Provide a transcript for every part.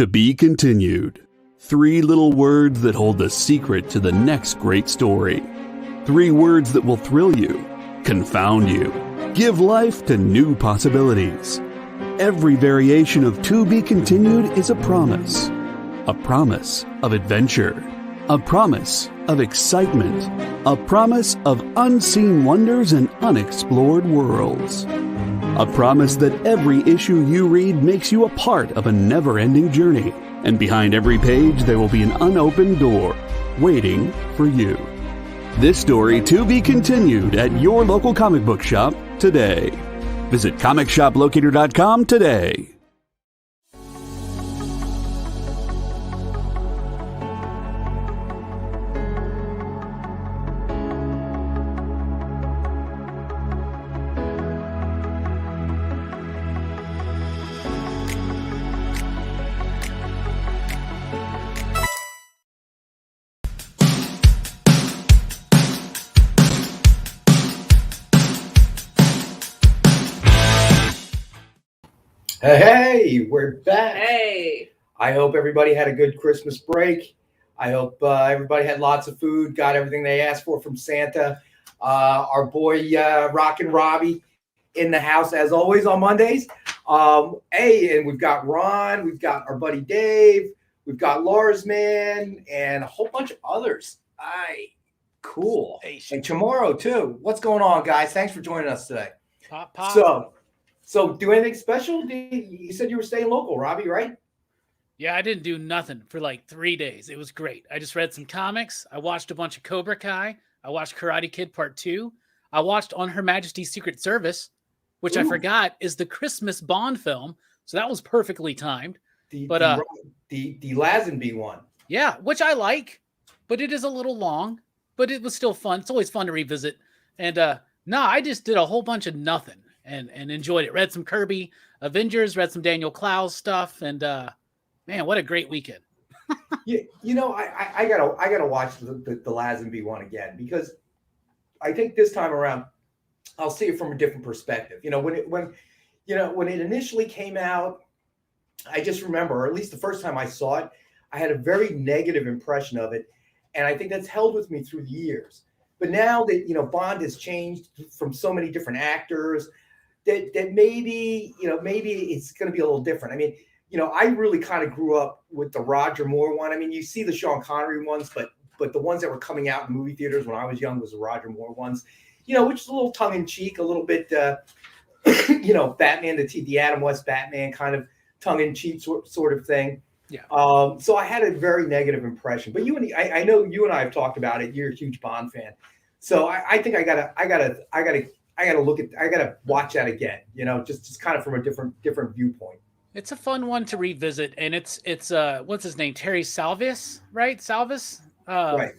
To be continued. 3 little words that hold the secret to the next great story. 3 words that will thrill you, confound you, give life to new possibilities. Every variation of To Be Continued is a promise. A promise of adventure. A promise of excitement. A promise of unseen wonders and unexplored worlds. A promise that every issue you read makes you a part of a never-ending journey. And behind every page there will be an unopened door waiting for you. This story to be continued at your local comic book shop today. Visit comicshoplocator.com today. Hey, we're back. Hey. I hope everybody had a good Christmas break. I hope everybody had lots of food, got everything they asked for from Santa. Our boy Rockin' Robbie in the house as always on Mondays. Hey, and we've got Ron, we've got our buddy Dave, we've got Lars Man, and a whole bunch of others. Cool. And tomorrow too. What's going on, guys? Thanks for joining us today. Pop. So do anything special? You said you were staying local, Robbie, right? Yeah, I didn't do nothing for like 3 days. It was great. I just read some comics. I watched a bunch of Cobra Kai. I watched Karate Kid Part 2. I watched On Her Majesty's Secret Service, which I forgot is the Christmas Bond film. So that was perfectly timed. The Lazenby one. Yeah, which I like, but it is a little long, but it was still fun. It's always fun to revisit. And I just did a whole bunch of nothing. And enjoyed it. Read some Kirby Avengers, read some Daniel Clowes stuff, and man, what a great weekend. I gotta watch the Lazenby one again, because I think this time around I'll see it from a different perspective. When it initially came out, I just remember, or at least the first time I saw it, I had a very negative impression of it, and I think that's held with me through the years. But now that Bond has changed from so many different actors, that maybe it's going to be a little different. I mean, I really kind of grew up with the Roger Moore one. I mean, you see the Sean Connery ones, but the ones that were coming out in movie theaters when I was young was the Roger Moore ones, which is a little tongue in cheek, a little bit, Batman, the Adam West Batman kind of tongue in cheek sort of thing. Yeah. So I had a very negative impression, but I know you and I have talked about it. You're a huge Bond fan. So I think I gotta watch that again, just kind of from a different viewpoint. It's a fun one to revisit, and it's what's his name? Terry Salvis, right? Salvis? Right.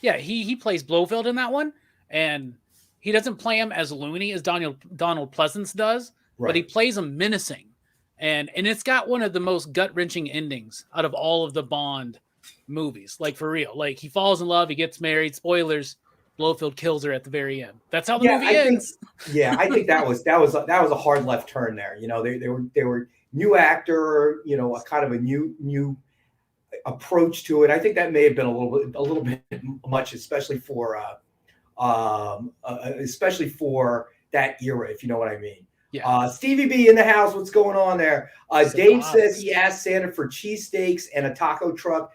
Yeah, he plays Blofeld in that one, and he doesn't play him as loony as Donald Pleasance does, right, but he plays him menacing. And it's got one of the most gut-wrenching endings out of all of the Bond movies, like for real. Like he falls in love, he gets married, spoilers, Blofeld kills her at the very end. That's how the movie ends. I think that was a hard left turn there. They were new actor, a kind of a new approach to it. I think that may have been a little bit much, especially for that era, if you know what I mean. Yeah. Stevie B in the house. What's going on there? Dave says he asked Santa for cheesesteaks and a taco truck.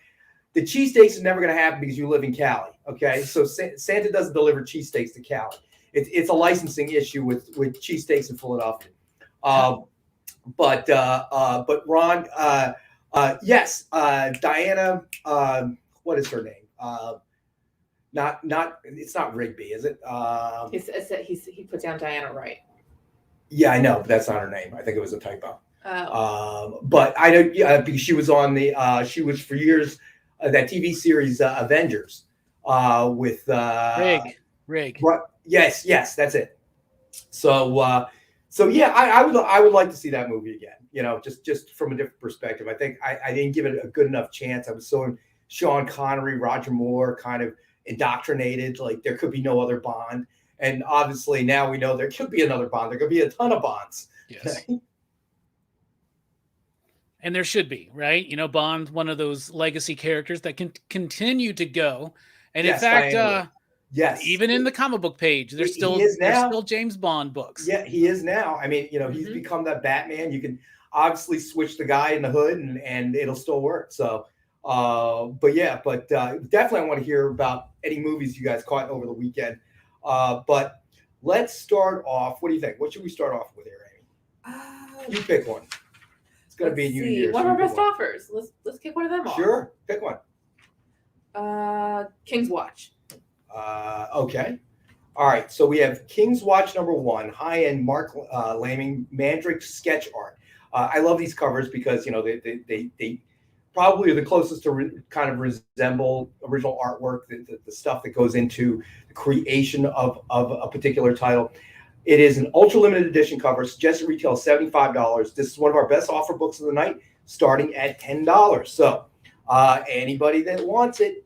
The cheesesteaks is never going to happen because you live in Cali. Okay, so Santa doesn't deliver cheesesteaks to Cali. It's a licensing issue with cheesesteaks in Philadelphia. But Ron, yes, Diana. What is her name? It's not Rigby, is it? He put down Diana Wright. Yeah, I know, but that's not her name. I think it was a typo. But I know because she was on she was for years that TV series Avengers with Rig. Yes, that's it. So yeah, I would like to see that movie again. Just from a different perspective. I think I didn't give it a good enough chance. I was so Sean Connery, Roger Moore, kind of indoctrinated. Like there could be no other Bond. And obviously now we know there could be another Bond. There could be a ton of Bonds. Yes. And there should be, right? You know, Bond's one of those legacy characters that can continue to go. And Yes, in fact, yes, even in the comic book page, there's still James Bond books. Yeah, he is now. I mean, he's become that Batman. You can obviously switch the guy in the hood and it'll still work. So, but definitely I want to hear about any movies you guys caught over the weekend. But let's start off. What do you think? What should we start off with here, Amy? You pick one. It's going to be a new year. What are our best offers? Let's kick one of them off. Sure, pick one. King's Watch. Okay. All right. So we have King's Watch #1, high-end Mark Laming Mandrake sketch art. I love these covers because they probably are the closest to kind of resemble original artwork, the stuff that goes into the creation of a particular title. It is an ultra limited edition cover. Suggested retail is $75. This is one of our best offer books of the night, starting at $10. So anybody that wants it,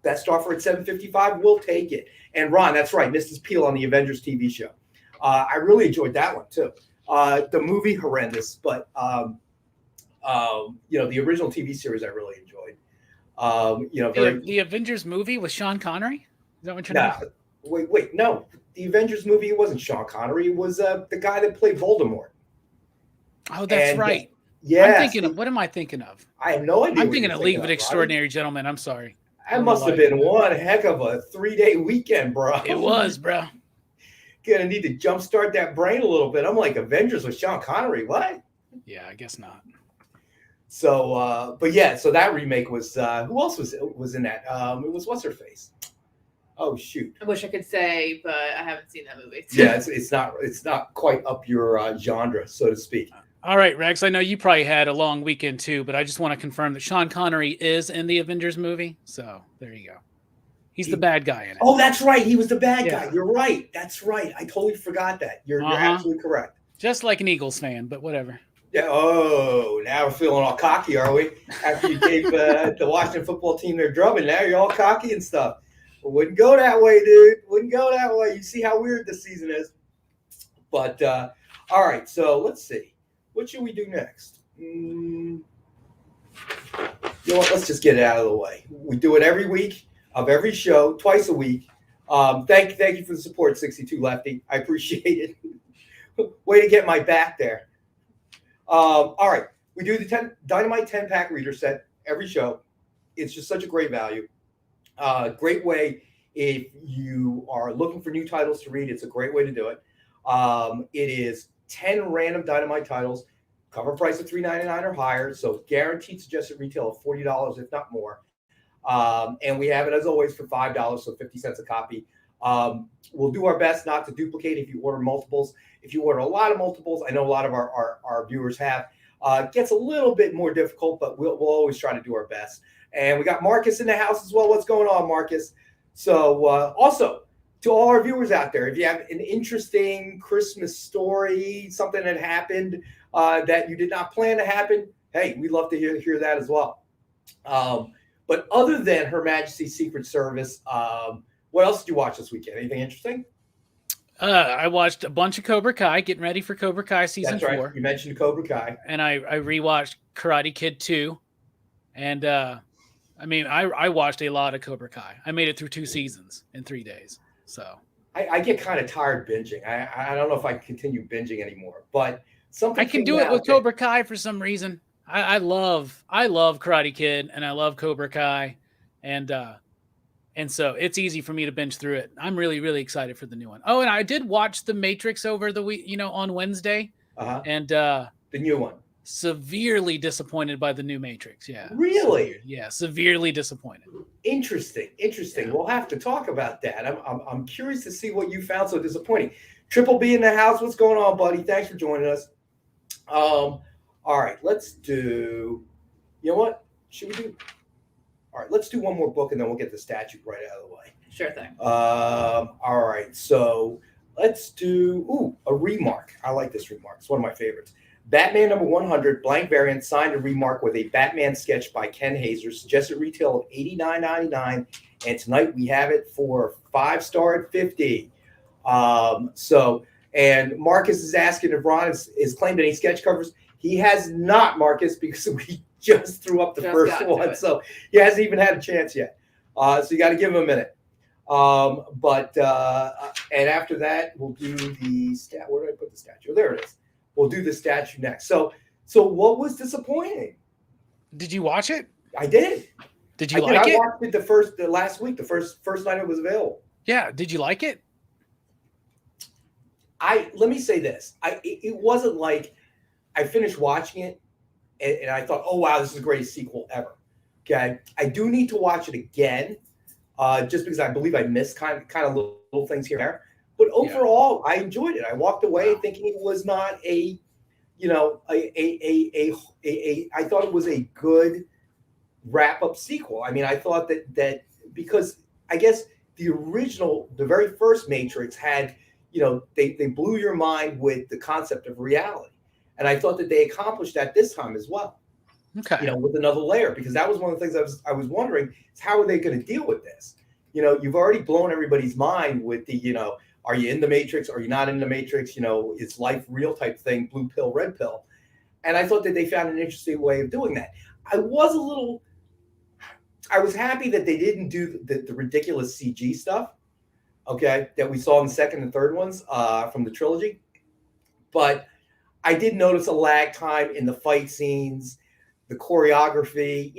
best offer at $7.55, we'll take it. And Ron, that's right, Mrs. Peel on the Avengers TV show. I really enjoyed that one too. The movie horrendous, but the original TV series I really enjoyed. The Avengers movie with Sean Connery. Is that what you're talking about? Wait, no. The Avengers movie, it wasn't Sean Connery. It was the guy that played Voldemort. Oh, that's right. Yeah. What am I thinking of? I have no idea. I'm thinking of League of Extraordinary Gentlemen. I'm sorry. That must have been one heck of a 3-day weekend, bro. It was, bro. Gonna need to jumpstart that brain a little bit. I'm like, Avengers with Sean Connery. What? Yeah, I guess not. So, so that remake was who else was in that? It was what's her face? Oh shoot! I wish I could say, but I haven't seen that movie. Yeah, it's not quite up your genre, so to speak. All right, Rex. I know you probably had a long weekend too, but I just want to confirm that Sean Connery is in the Avengers movie. So there you go. He's the bad guy in it. Oh, that's right. He was the bad guy. You're right. That's right. I totally forgot that. You're absolutely correct. Just like an Eagles fan, but whatever. Yeah. Oh, now we're feeling all cocky, are we? After you gave the Washington football team their drubbing, now you're all cocky and stuff. It wouldn't go that way, dude. Wouldn't go that way. You see how weird this season is. But all right. So let's see. What should we do next? You know what? Let's just get it out of the way. We do it every week of every show, twice a week. Thank you for the support, 62 Lefty. I appreciate it. Way to get my back there. All right. We do the Dynamite 10-pack reader set every show. It's just such a great value. Great way if you are looking for new titles to read. It's a great way to do it. It is 10 random Dynamite titles, cover price of $3.99 or higher, so guaranteed suggested retail of $40, if not more. And we have it, as always, for $5, so 50 cents a copy. We'll do our best not to duplicate if you order multiples. If you order a lot of multiples, I know a lot of our viewers have, it gets a little bit more difficult, but we'll always try to do our best. And we got Marcus in the house as well. What's going on, Marcus? So also, to all our viewers out there, if you have an interesting Christmas story, something that happened that you did not plan to happen, hey, we'd love to hear that as well. But other than Her Majesty's Secret Service, what else did you watch this weekend? Anything interesting? I watched a bunch of Cobra Kai, getting ready for Cobra Kai season 4. Right. You mentioned Cobra Kai. And I rewatched Karate Kid 2. And I watched a lot of Cobra Kai. I made it through 2 seasons in 3 days. So I get kind of tired binging. I don't know if I can continue binging anymore, but something I can do it with Cobra Kai for some reason. I love Karate Kid and I love Cobra Kai, and so it's easy for me to binge through it. I'm really, really excited for the new one. Oh, and I did watch The Matrix over the week, on Wednesday, and the new one. Severely disappointed by the new Matrix. Yeah. Really? Severely disappointed. Interesting. Yeah. We'll have to talk about that. I'm curious to see what you found so disappointing. Triple B in the house. What's going on, buddy? Thanks for joining us. All right, let's do. You know what? Should we do? All right, let's do one more book and then we'll get the statute right out of the way. Sure thing. All right, so let's do a remark. I like this remark. It's one of my favorites. Batman #100, blank variant, signed a remark with a Batman sketch by Ken Haeser, suggested retail of $89.99, and tonight we have it for 5-star at $50. And Marcus is asking if Ron is claimed any sketch covers. He has not, Marcus, because we just threw up the first one, so he hasn't even had a chance yet. So you got to give him a minute. And after that, we'll do the Where did I put the statue? There it is. We'll do the statue next. So what was disappointing? Did you watch it? I did. Did you like it? I watched it the last week, the first night it was available. Yeah. Did you like it? Let me say this. It wasn't like I finished watching it and I thought, oh wow, this is the greatest sequel ever. Okay. I do need to watch it again. Just because I believe I missed kind of little things here and there. But overall, I enjoyed it. I walked away thinking it was not I thought it was a good wrap-up sequel. I mean, I thought that because I guess the very first Matrix had, they blew your mind with the concept of reality. And I thought that they accomplished that this time as well. Okay. With another layer, because that was one of the things I was wondering is how are they going to deal with this? You've already blown everybody's mind with the, are you in the Matrix? Are you not in the Matrix? Is life real type thing, blue pill, red pill. And I thought that they found an interesting way of doing that. I was happy that they didn't do the ridiculous CG stuff, okay, that we saw in the second and third ones from the trilogy. But I did notice a lag time in the fight scenes, the choreography.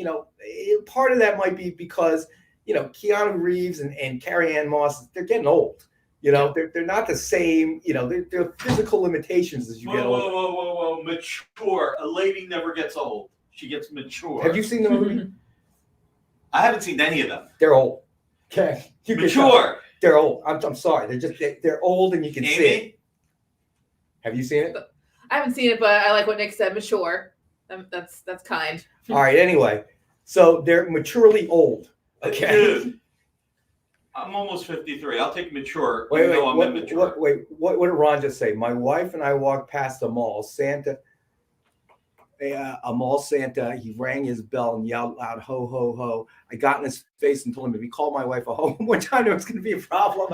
Part of that might be because, Keanu Reeves and Carrie-Anne Moss, they're getting old. They're not the same, they're physical limitations as you get older. Whoa. Mature. A lady never gets old. She gets mature. Have you seen the movie? I haven't seen any of them. They're old. Okay. Mature. They're old. I'm sorry. They're old and you can see it. Have you seen it? I haven't seen it, but I like what Nick said, mature. That's kind. All right. Anyway, so they're maturely old. Okay. Dude, I'm almost 53. I'll take mature. Wait. What did Ron just say? My wife and I walked past a mall. A mall Santa. He rang his bell and yelled loud, "Ho, ho, ho." I got in his face and told him if he called my wife a hoe one time, there was going to be a problem.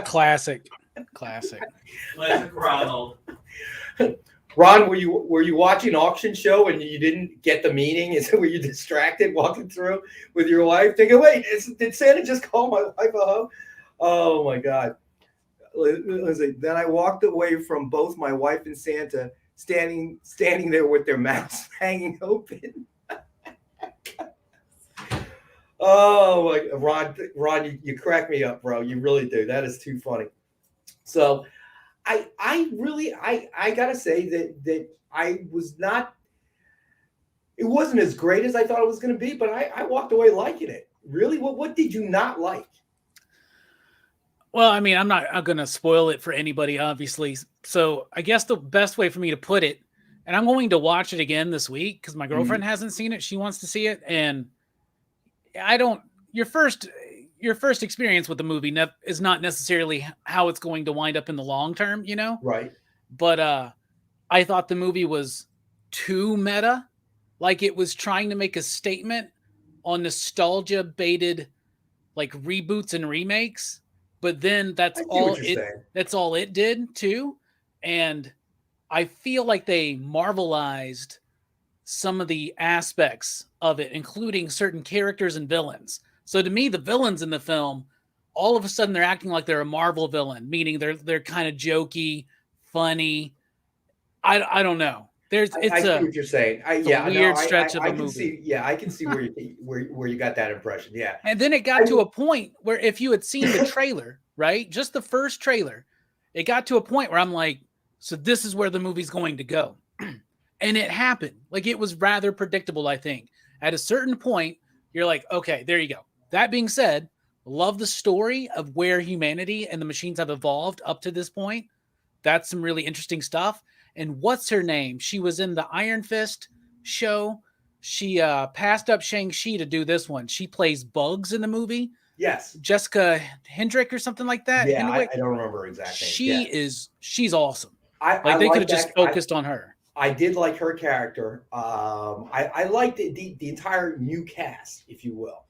Classic. Classic Ronald. Ron, were you watching Auction Show and you didn't get the meaning? Were you distracted walking through with your wife thinking, wait, did Santa just call my wife a hoe? Oh my God. Listen, then I walked away from both my wife and Santa standing there with their mouths hanging open. Oh my God. Ron, you crack me up, bro. You really do. That is too funny. So I really gotta say that I was not. It wasn't as great as I thought it was going to be, but I walked away liking it. Really, what did you not like? Well, I mean, I'm going to spoil it for anybody, obviously. So I guess the best way for me to put it, and I'm going to watch it again this week because my girlfriend hasn't seen it. She wants to see it, and Your first experience with the movie is not necessarily how it's going to wind up in the long term, Right. But I thought the movie was too meta, like it was trying to make a statement on nostalgia baited like reboots and remakes. But then that's all it did too. And I feel like they marvelized some of the aspects of it, including certain characters and villains. So to me, the villains in the film, all of a sudden they're acting like they're a Marvel villain, meaning they're kind of jokey, funny. I don't know. I see what you're saying. Weird stretch of a movie. I can see where you got that impression. Yeah. And then it got to a point where if you had seen the trailer, right, just the first trailer, it got to a point where I'm like, so this is where the movie's going to go. And it happened. Like it was rather predictable, I think. At a certain point, you're like, okay, there you go. That being said, love the story of where humanity and the machines have evolved up to this point. That's some really interesting stuff. And what's her name? She was in the Iron Fist show. She passed up Shang-Chi to do this one. She plays Bugs in the movie. Yes. Jessica Hendrick or something like that. Yeah, I don't remember exactly. She's awesome. They could have just focused on her. I did like her character. I liked the entire new cast, if you will.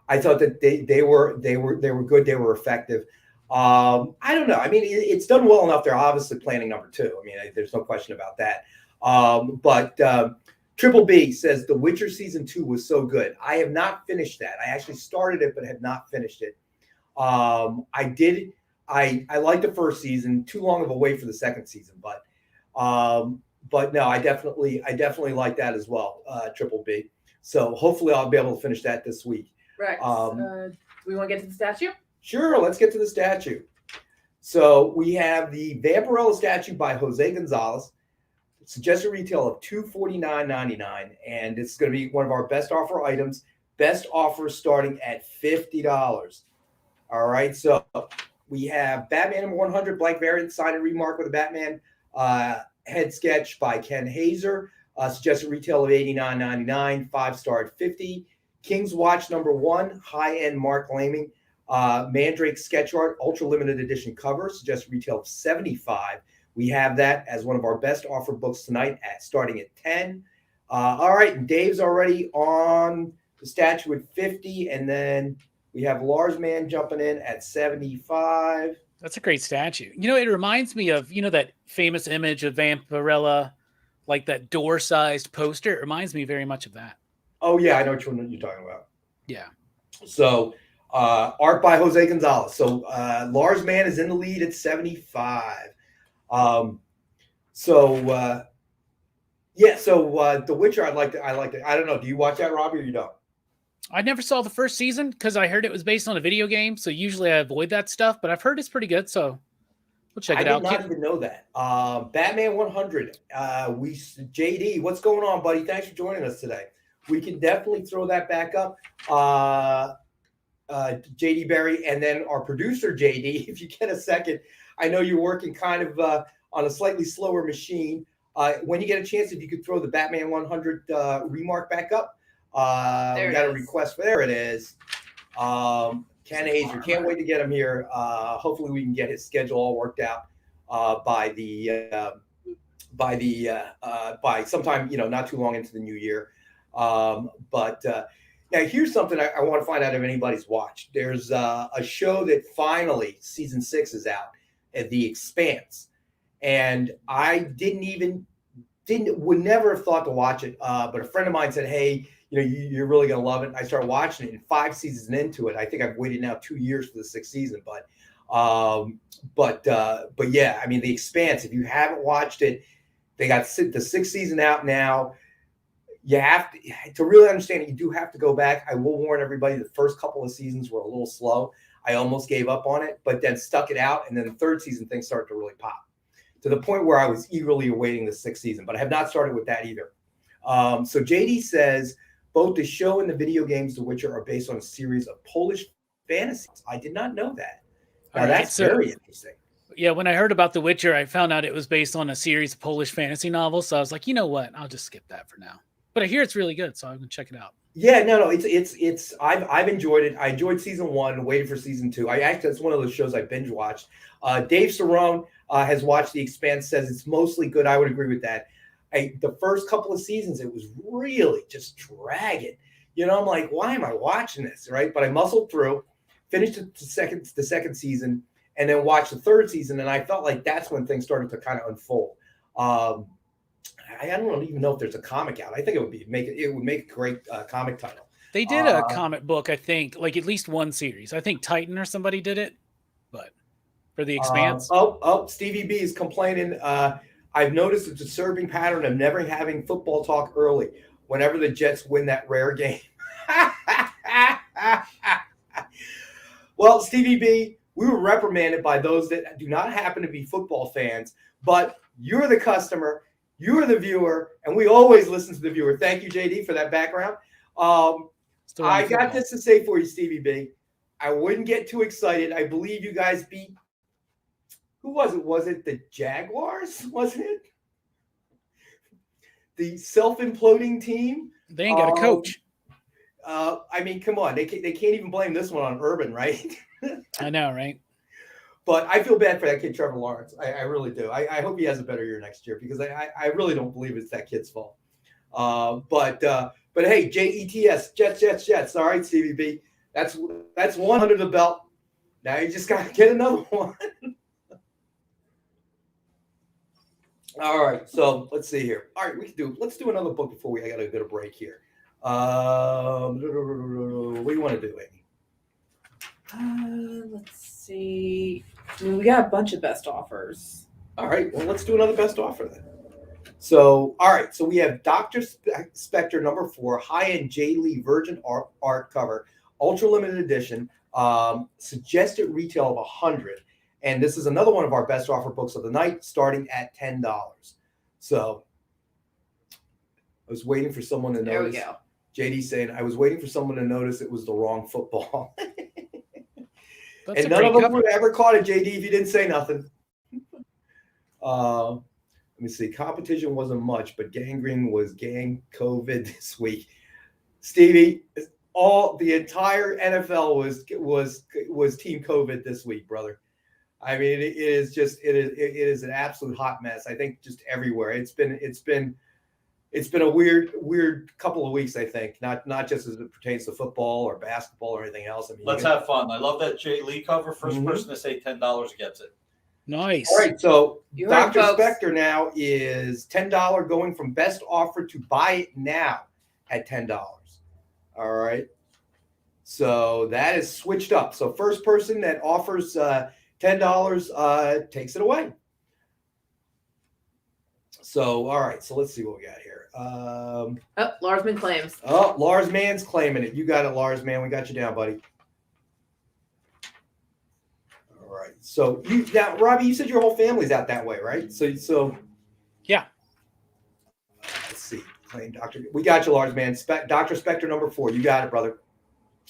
I thought that they were good. They were effective. I don't know. I mean, it's done well enough. They're obviously planning number 2. I mean, there's no question about that. But Triple B says The Witcher season 2 was so good. I have not finished that. I actually started it, but have not finished it. I liked the first season. Too long of a wait for the second season, but no, I definitely like that as well. Triple B. So hopefully I'll be able to finish that this week. Right. Do we want to get to the statue? Sure. Let's get to the statue. So we have the Vampirella statue by Jose Gonzalez. Suggested retail of $249.99, and it's going to be one of our best offer items. Best offer starting at $50. All right, so we have Batman #100 blank variant signed and remarked with a Batman head sketch by Ken Haeser. Suggested retail of $89.99, 5-star at $50. King's Watch #1 high-end Mark Laming Mandrake sketch art ultra limited edition cover. Suggested retail of $75. We have that as one of our best offer books tonight at starting at $10. All right, and Dave's already on the statue at $50, and then we have Lars Man jumping in at $75. That's a great statue. You know, it reminds me of, that famous image of Vampirella, like that door-sized poster. It reminds me very much of that. Oh, yeah, I know which one you're talking about. Yeah. So, art by Jose Gonzalez. So, Lars Man is in the lead at $75. The Witcher, I like it. I don't know. Do you watch that, Robbie, or you don't? I never saw the first season because I heard it was based on a video game. So usually I avoid that stuff, but I've heard it's pretty good. So we'll check it out. I did not even know that. Batman 100. JD, what's going on, buddy? Thanks for joining us today. We can definitely throw that back up. JD Berry, and then our producer, JD, if you get a second. I know you're working kind of on a slightly slower machine. When you get a chance, if you could throw the Batman 100 remark back up. We got a request. There it is. Ken Haeser. Can't wait to get him here. Hopefully we can get his schedule all worked out by sometime, not too long into the new year. Now here's something I want to find out if anybody's watched. There's a show that finally season 6 is out. The Expanse, and I would never have thought to watch it, but a friend of mine said, hey, you're really gonna love it. And I started watching it, and 5 seasons into it, I think I've waited now 2 years for the 6th season, but yeah, I mean, The Expanse, if you haven't watched it, they got the 6th season out now. You have to really understand it. You do have to go back. I will warn everybody, the first couple of seasons were a little slow. I almost gave up on it, but then stuck it out. And then the 3rd season, things started to really pop to the point where I was eagerly awaiting the 6th season, but I have not started with that either. So JD says, both the show and the video games, The Witcher, are based on a series of Polish fantasies. I did not know that. Now, that's very interesting. Yeah, when I heard about The Witcher, I found out it was based on a series of Polish fantasy novels. So I was like, you know what? I'll just skip that for now. But I hear it's really good, so I'm gonna check it out. Yeah, no, it's I've enjoyed it. I enjoyed season 1, waited for season 2. It's one of those shows I binge watched. Dave Cerrone has watched The Expanse, says it's mostly good. I would agree with that. The first couple of seasons, it was really just dragging. I'm like, why am I watching this, right? But I muscled through, finished the second season, and then watched the 3rd season, and I felt like that's when things started to kind of unfold. I don't even know if there's a comic out. I think it would make a great comic title. They did a comic book, I think, like at least one series. I think Titan or somebody did it, but for The Expanse. Stevie B is complaining. I've noticed a disturbing pattern of never having football talk early whenever the Jets win that rare game. Well, Stevie B, we were reprimanded by those that do not happen to be football fans, but you're the customer. You're the viewer, and we always listen to the viewer. Thank you, JD, for that background. I got this to say for you, Stevie B. I wouldn't get too excited. I believe you guys beat – who was it? Was it the Jaguars? Wasn't it? The self-imploding team? They ain't got a coach. I mean, come on. They can't even blame this one on Urban, right? I know, right? But I feel bad for that kid, Trevor Lawrence. I really do. I hope he has a better year next year because I really don't believe it's that kid's fault. But hey, JETS, Jets. All right, Stevie B. That's one under the belt. Now you just got to get another one. All right, so let's see here. All right, let's do another book before we gotta go to break here. What do you want to do, Amy? Let's see. I mean, we got a bunch of best offers. All right, well, let's do another best offer then. So, all right, so we have Dr. Spectre number 4, high-end J. Lee Virgin art cover, ultra limited edition, suggested retail of 100. And this is another one of our best offer books of the night, starting at $10. So I was waiting for someone to There we notice. go. JD saying, I was waiting for someone to notice it was the wrong football. That's And a none great of them cover. would ever caught it, JD, if you didn't say nothing. Let me see. Competition wasn't much, but gangrene was gang COVID this week. Stevie, the entire NFL was team COVID this week, brother. I mean, it is an absolute hot mess. I think just everywhere. It's been a weird couple of weeks. I think not just as it pertains to football or basketball or anything else. I mean, Let's have fun. I love that Jay Lee cover. First Mhm. person to say $10 gets it. Nice. All right, so You heard, Dr. folks. Spectre now is $10 going from best offer to buy it now at $10. All right. So that is switched up. So first person that offers $10 takes it away. So, all right. So let's see what we got here. Oh, Larsman claims. Oh, Lars Mann's claiming it. You got it, Lars Mann. We got you down, buddy. All right. So now, Robbie, you said your whole family's out that way, right? So Yeah. let's see. Claim Doctor. We got you, Lars Mann. Dr. Spectre number 4. You got it, brother.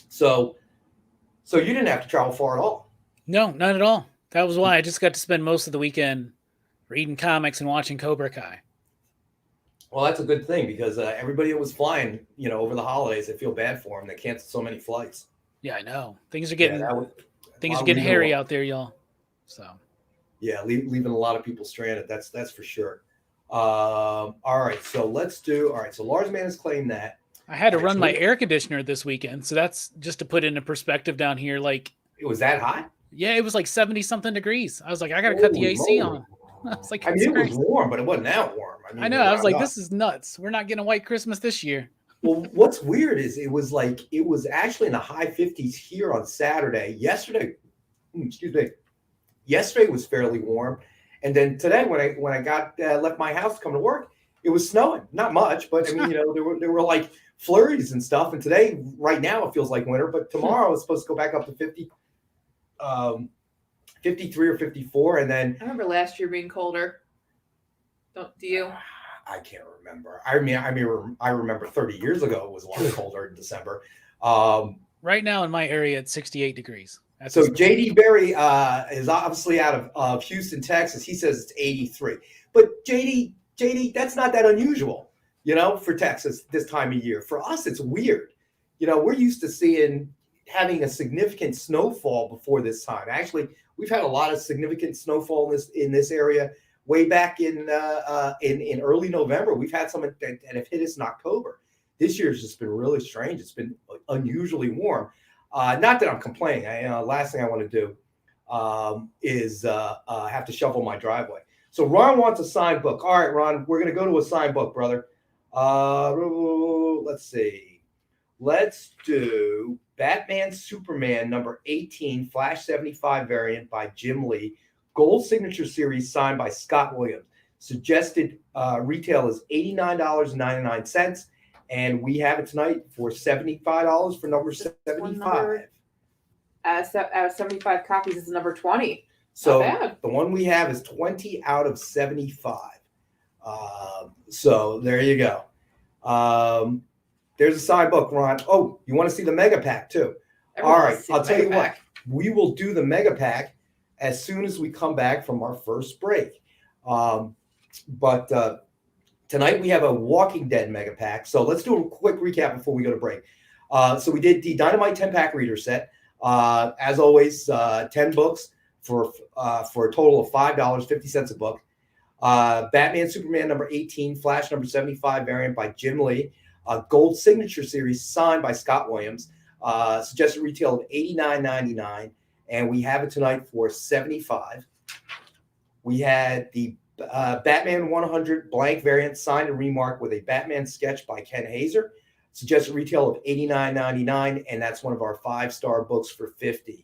So you didn't have to travel far at all. No, not at all. That was why I just got to spend most of the weekend reading comics and watching Cobra Kai. Well, that's a good thing because everybody that was flying, over the holidays, I feel bad for them. They canceled so many flights. Yeah, I know. Things are getting Yeah, hairy out there, y'all. So yeah, leaving a lot of people stranded. That's for sure. All right, so let's do. All right, so Lars Mann has claimed that. I had to Okay, run so my air conditioner this weekend. So that's just to put into perspective down here. Like, it was that hot. yeah, it was like 70 something degrees. I was like, I got to cut the Holy AC moly. on. I was like, I mean, it's it was crazy. warm, but it wasn't that warm. I mean, I know. I was like, round up. this is nuts. We're not getting a white Christmas this year. Well, what's weird is it was actually in the high 50s here on Saturday. Yesterday was fairly warm, and then today when I got left my house to come to work, it was snowing. Not much, but I mean, there were like flurries and stuff. And today, right now, it feels like winter, but tomorrow it's supposed to go back up to 50, 53 or 54, and then I remember last year being colder. Do you? I can't remember. I remember 30 years ago it was a lot colder in December. Right now in my area, it's 68 degrees. That's So JD Berry is obviously out of Houston, Texas. He says it's 83. But JD, that's not that unusual, for Texas this time of year. For us, it's weird. We're used to having a significant snowfall before this time. Actually, we've had a lot of significant snowfall in this area way back in early November. We've had some that have hit us in October. This year's just been really strange. It's been unusually warm. Not that I'm complaining. Last thing I want to do is have to shovel my driveway. So Ron wants a signed book. All right, Ron, we're going to go to a signed book, brother. Let's see. Let's do Batman Superman number 18, Flash 75 variant by Jim Lee. Gold signature series signed by Scott Williams. Suggested retail is $89.99. And we have it tonight for $75 for number 75. Out of 75 copies, it's number 20. So Not bad. the one we have is 20 out of 75. So there you go. There's a side book, Ron. Oh, you want to see the mega pack too? All right, I'll tell you what. We will do the mega pack as soon as we come back from our first break. But tonight we have a Walking Dead mega pack. So let's do a quick recap before we go to break. So we did the Dynamite 10-pack reader set. As always, 10 books for a total of $5, 50 cents a book. Batman Superman number 18, Flash number 75 variant by Jim Lee. Gold signature series signed by Scott Williams. Suggested retail of $89.99. And we have it tonight for $75. We had the Batman 100 blank variant signed and remarked with a Batman sketch by Ken Haeser. Suggested retail of $89.99, and that's one of our 5-star books for $50.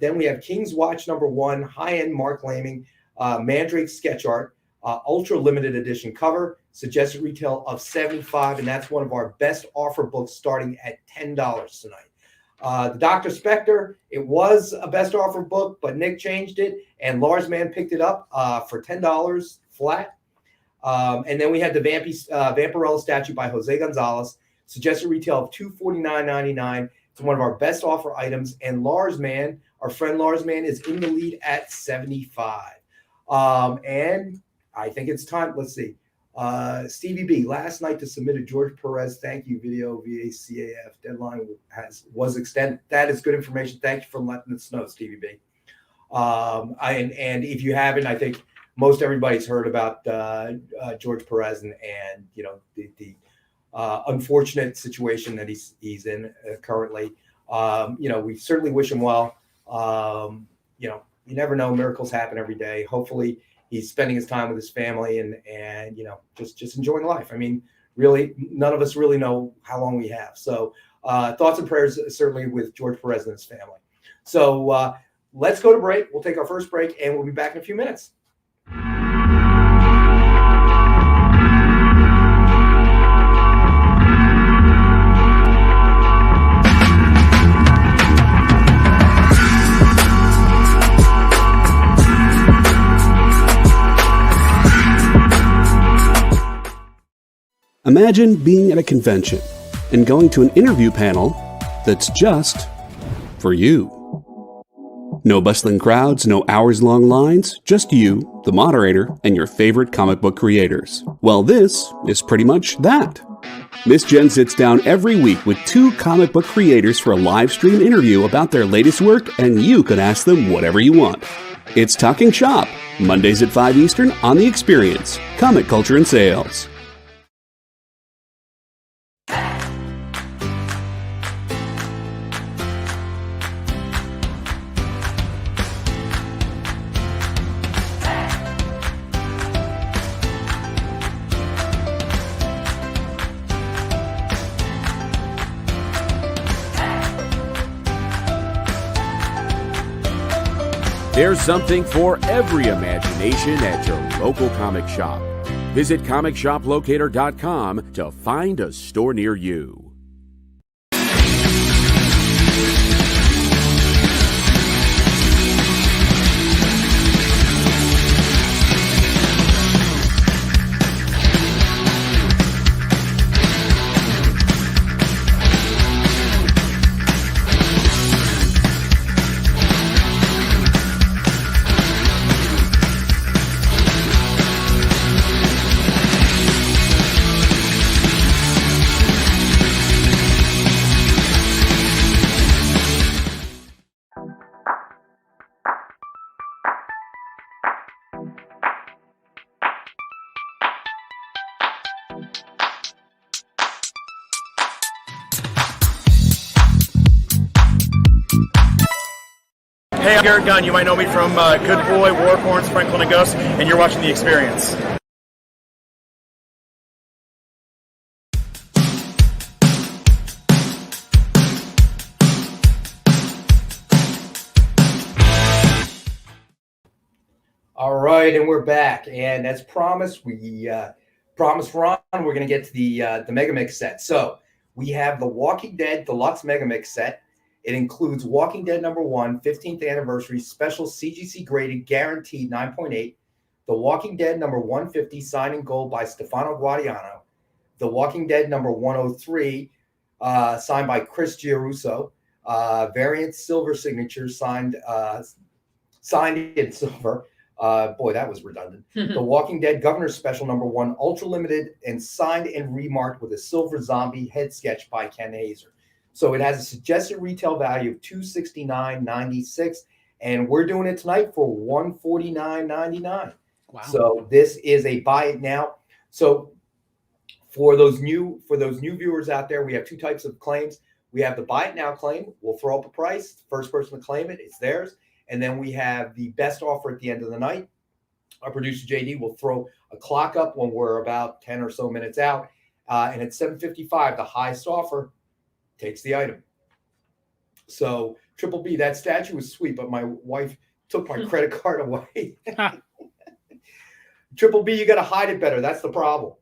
Then we have King's Watch #1, high-end Mark Laming, Mandrake sketch art, ultra limited edition cover, suggested retail of $75, and that's one of our best offer books starting at $10 tonight. The Dr. Spectre, it was a best offer book, but Nick changed it, and Lars Mann picked it up for $10 flat. And then we had the Vampirella statue by Jose Gonzalez, suggested retail of $249.99. It's one of our best offer items, and Lars Mann, our friend Lars Mann, is in the lead at $75. And I think it's time. Let's see. Stevie B, last night to submit a George Perez thank you video via CAF deadline was extended. That is good information. Thank you for letting us know, Stevie B. And if you haven't, I think most everybody's heard about George Perez and the unfortunate situation that he's in currently. We certainly wish him well. You never know, miracles happen every day. Hopefully he's spending his time with his family and just enjoying life. I mean, really, none of us really know how long we have. So thoughts and prayers certainly with George Perez and his family. So let's go to break. We'll take our first break, and we'll be back in a few minutes. Imagine being at a convention and going to an interview panel that's just for you. No bustling crowds, no hours-long lines, just you, the moderator, and your favorite comic book creators. Well, this is pretty much that. Miss Jen sits down every week with 2 comic book creators for a live stream interview about their latest work, and you can ask them whatever you want. It's Talking Shop, Mondays at 5 Eastern on The Experience, Comic Culture and Sales. There's something for every imagination at your local comic shop. Visit ComicShopLocator.com to find a store near you. Hey, I'm Garrett Gunn. You might know me from Good Boy, Warhorns, Franklin and Gus, and you're watching The Experience. All right, and we're back. And as promised, we promised Ron we're going to get to the Megamix set. So we have the Walking Dead Deluxe Megamix set. It includes Walking Dead #1, 15th anniversary, special CGC graded, guaranteed 9.8. The Walking Dead #150, signed in gold by Stefano Guadiano. The Walking Dead #103, signed by Chris Giarusso. Variant silver signature, signed in silver. Boy, that was redundant. The Walking Dead Governor's Special #1, ultra limited and signed and remarked with a silver zombie head sketch by Ken Haeser. So it has a suggested retail value of $269.96, and we're doing it tonight for $149.99. Wow. So this is a buy it now. So for those new viewers out there, we have 2 types of claims. We have the buy it now claim. We'll throw up a price. First person to claim it, it's theirs. And then we have the best offer at the end of the night. our producer JD will throw a clock up when we're about 10 or so minutes out. And at 7:55, the highest offer takes the item. So Triple B, that statue was sweet, but my wife took my credit card away. Triple B, you got to hide it better. That's the problem.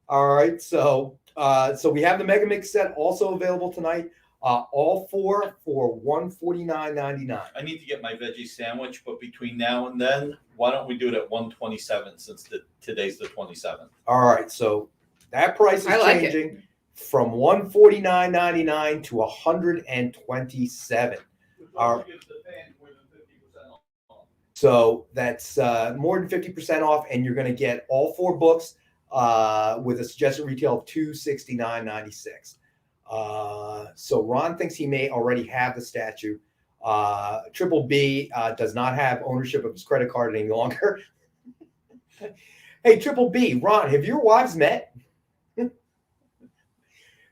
All right. So we have the Megamix set also available tonight. All four for $149.99. I need to get my veggie sandwich, but between now and then, why don't we do it at $127 since today's the 27th? All right. So that price is changing from $149.99 to $127. So that's more than 50% off, and you're going to get all 4 books with a suggested retail of $269.96. So Ron thinks he may already have the statue. Triple B does not have ownership of his credit card any longer. Hey, Triple B, Ron, have your wives met?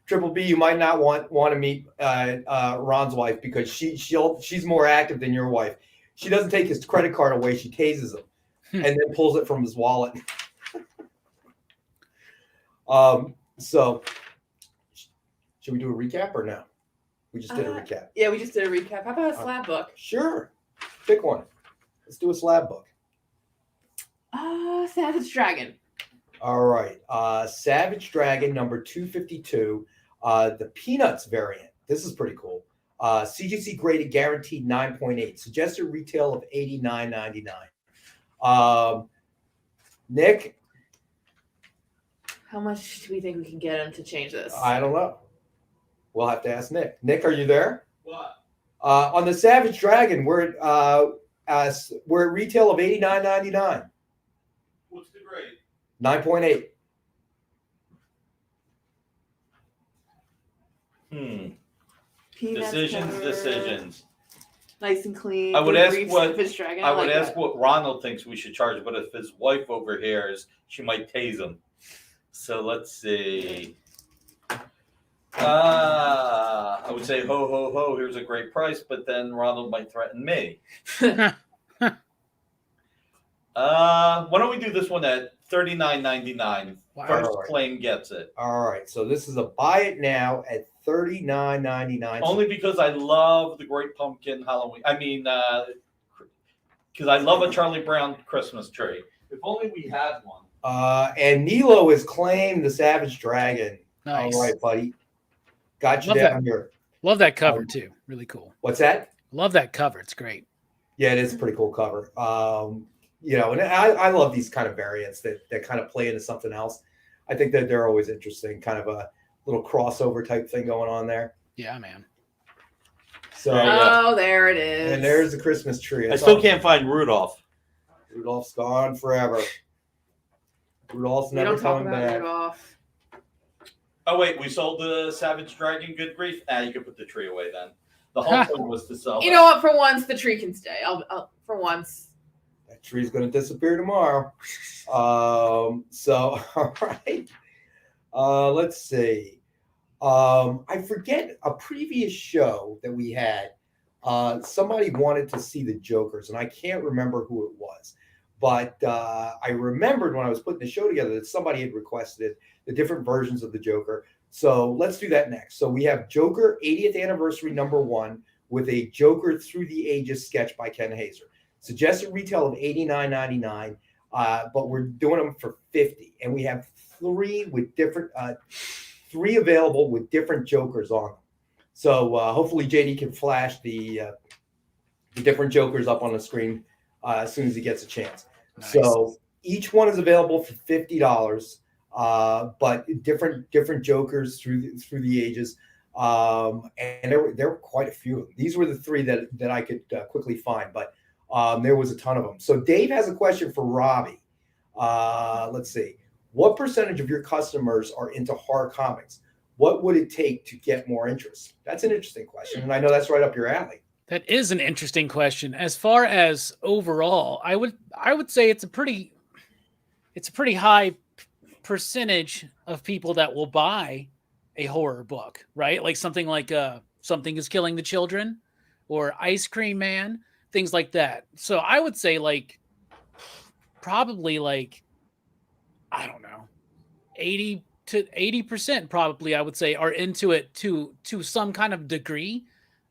Triple B, you might not want to meet Ron's wife because she's more active than your wife. She doesn't take his credit card away; she tases him and then pulls it from his wallet. So, should we do a recap or no? We just did a recap. Yeah, we just did a recap. How about a slab book? Sure, pick one. Let's do a slab book. Savage Dragon. All right, Savage Dragon number 252, the Peanuts variant. This is pretty cool. CGC graded, guaranteed 9.8. Suggested retail of $89.99. Nick, How much do we think we can get him to change this? I don't know. We'll have to ask Nick. Nick, are you there? What? On the Savage Dragon, we're at retail of $89.99. What's the grade? 9.8. Peanuts cover, Decisions. Nice and clean. I would Good ask briefs, what Savage Dragon. I would like ask that. what Ronald thinks we should charge, but if his wife overhears, she might tase him. So let's see. I would say ho ho ho. Here's a great price, but then Ronald might threaten me. Why don't we do this one at $39.99? Wow. First All right. claim gets it. All right, so this is a buy it now at $39.99. Only because I love the Great Pumpkin Halloween. I mean, because I love a Charlie Brown Christmas tree. If only we had one. And Nilo has claimed the Savage Dragon. Nice. All right, buddy. Got you Love down that. here. Love that cover too. Really cool. What's that? Love that cover. It's great. Yeah, it is a pretty cool cover. And I love these kind of variants that kind of play into something else. I think that they're always interesting, kind of a little crossover type thing going on there. Yeah, man. So, Oh, there it is. and there's the Christmas tree. I still can't find Rudolph. Rudolph's gone forever. Rudolph's We never don't talk coming about back. Rudolph. Oh, wait, we sold the Savage Dragon Good Grief? You can put the tree away then. The whole point was to sell You it. know what? For once, the tree can stay. I'll for once. That tree's going to disappear tomorrow. So, all right. Let's see. I forget a previous show that we had. Somebody wanted to see the Jokers, and I can't remember who it was. But I remembered when I was putting the show together that somebody had requested the different versions of the Joker. So let's do that next. So we have Joker 80th Anniversary #1 with a Joker Through the Ages sketch by Ken Haeser. Suggested retail of $89.99, but we're doing them for $50. And we have three available with different Jokers on them. So hopefully JD can flash the different Jokers up on the screen as soon as he gets a chance. Nice. So each one is available for $50, but different Jokers through the ages. And there were quite a few of them. These were the three that I could quickly find, but there was a ton of them. So Dave has a question for Robbie. Let's see. What percentage of your customers are into horror comics? What would it take to get more interest? That's an interesting question, and I know that's right up your alley. That is an interesting question. As far as overall, I would say it's a pretty high percentage of people that will buy a horror book, right? Like something like Something is Killing the Children or Ice Cream Man, things like that. So I would say like probably like, I don't know, 80% probably, I would say, are into it to some kind of degree.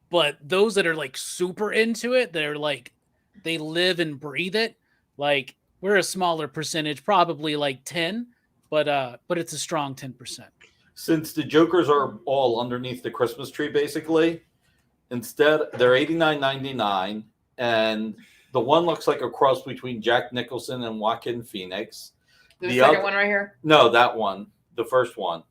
But those that are like super into it, they're like, they live and breathe it. Like, we're a smaller percentage, probably like 10, but it's a strong 10%. Since the Jokers are all underneath the Christmas tree, basically, instead they're $89.99, and the one looks like a cross between Jack Nicholson and Joaquin Phoenix. The second one right here? No, that one, the first one.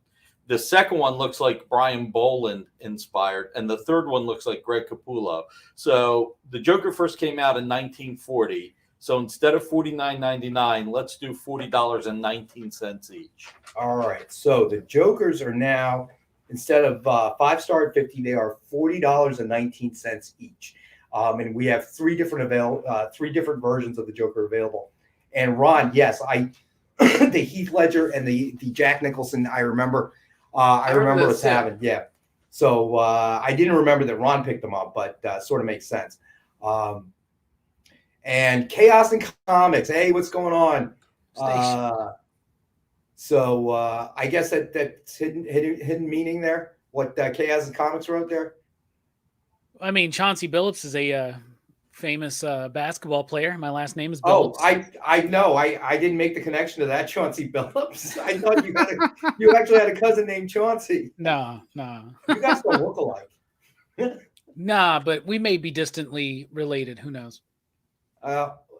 The second one looks like Brian Boland inspired, and the third one looks like Greg Capullo. So the Joker first came out in 1940. So instead of $49.99, let's do $40.19 each. All right. So the Jokers are now, instead of 5-star at 50, they are $40.19 each. And we have three different versions of the Joker available. And Ron, yes, the Heath Ledger and the Jack Nicholson, I remember. I remember us having, yeah. So I didn't remember that Ron picked them up, but sort of makes sense. And Chaos in Comics, hey, what's going on? So I guess that's hidden meaning there. What Chaos in Comics wrote there. I mean, Chauncey Billups is a famous basketball player. My last name is Billups. Oh, I know. I didn't make the connection to that, Chauncey Billups. I thought you actually had a cousin named Chauncey. No. You guys don't look alike. Nah, but we may be distantly related. Who knows?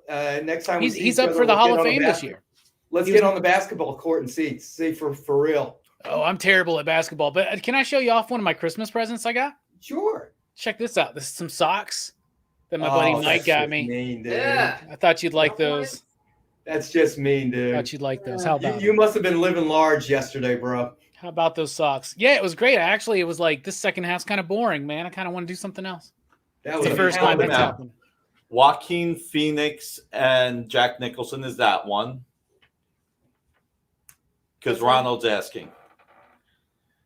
Next time he's up for the Hall of Fame this year. Let's get on the basketball court and see for real. Oh, I'm terrible at basketball, but can I show you off one of my Christmas presents I got? Sure. Check this out. This is some socks that my buddy Mike got me. Mean, dude. Yeah. I thought you'd like those. That's just mean, dude. I thought you'd like those. How about you must have been living large yesterday, bro. How about those socks? Yeah, it was great. Actually, it was like this second half's kind of boring, man. I kind of want to do something else. That It's was the first time that's happened. Joaquin Phoenix and Jack Nicholson is that one. Because Ronald's asking.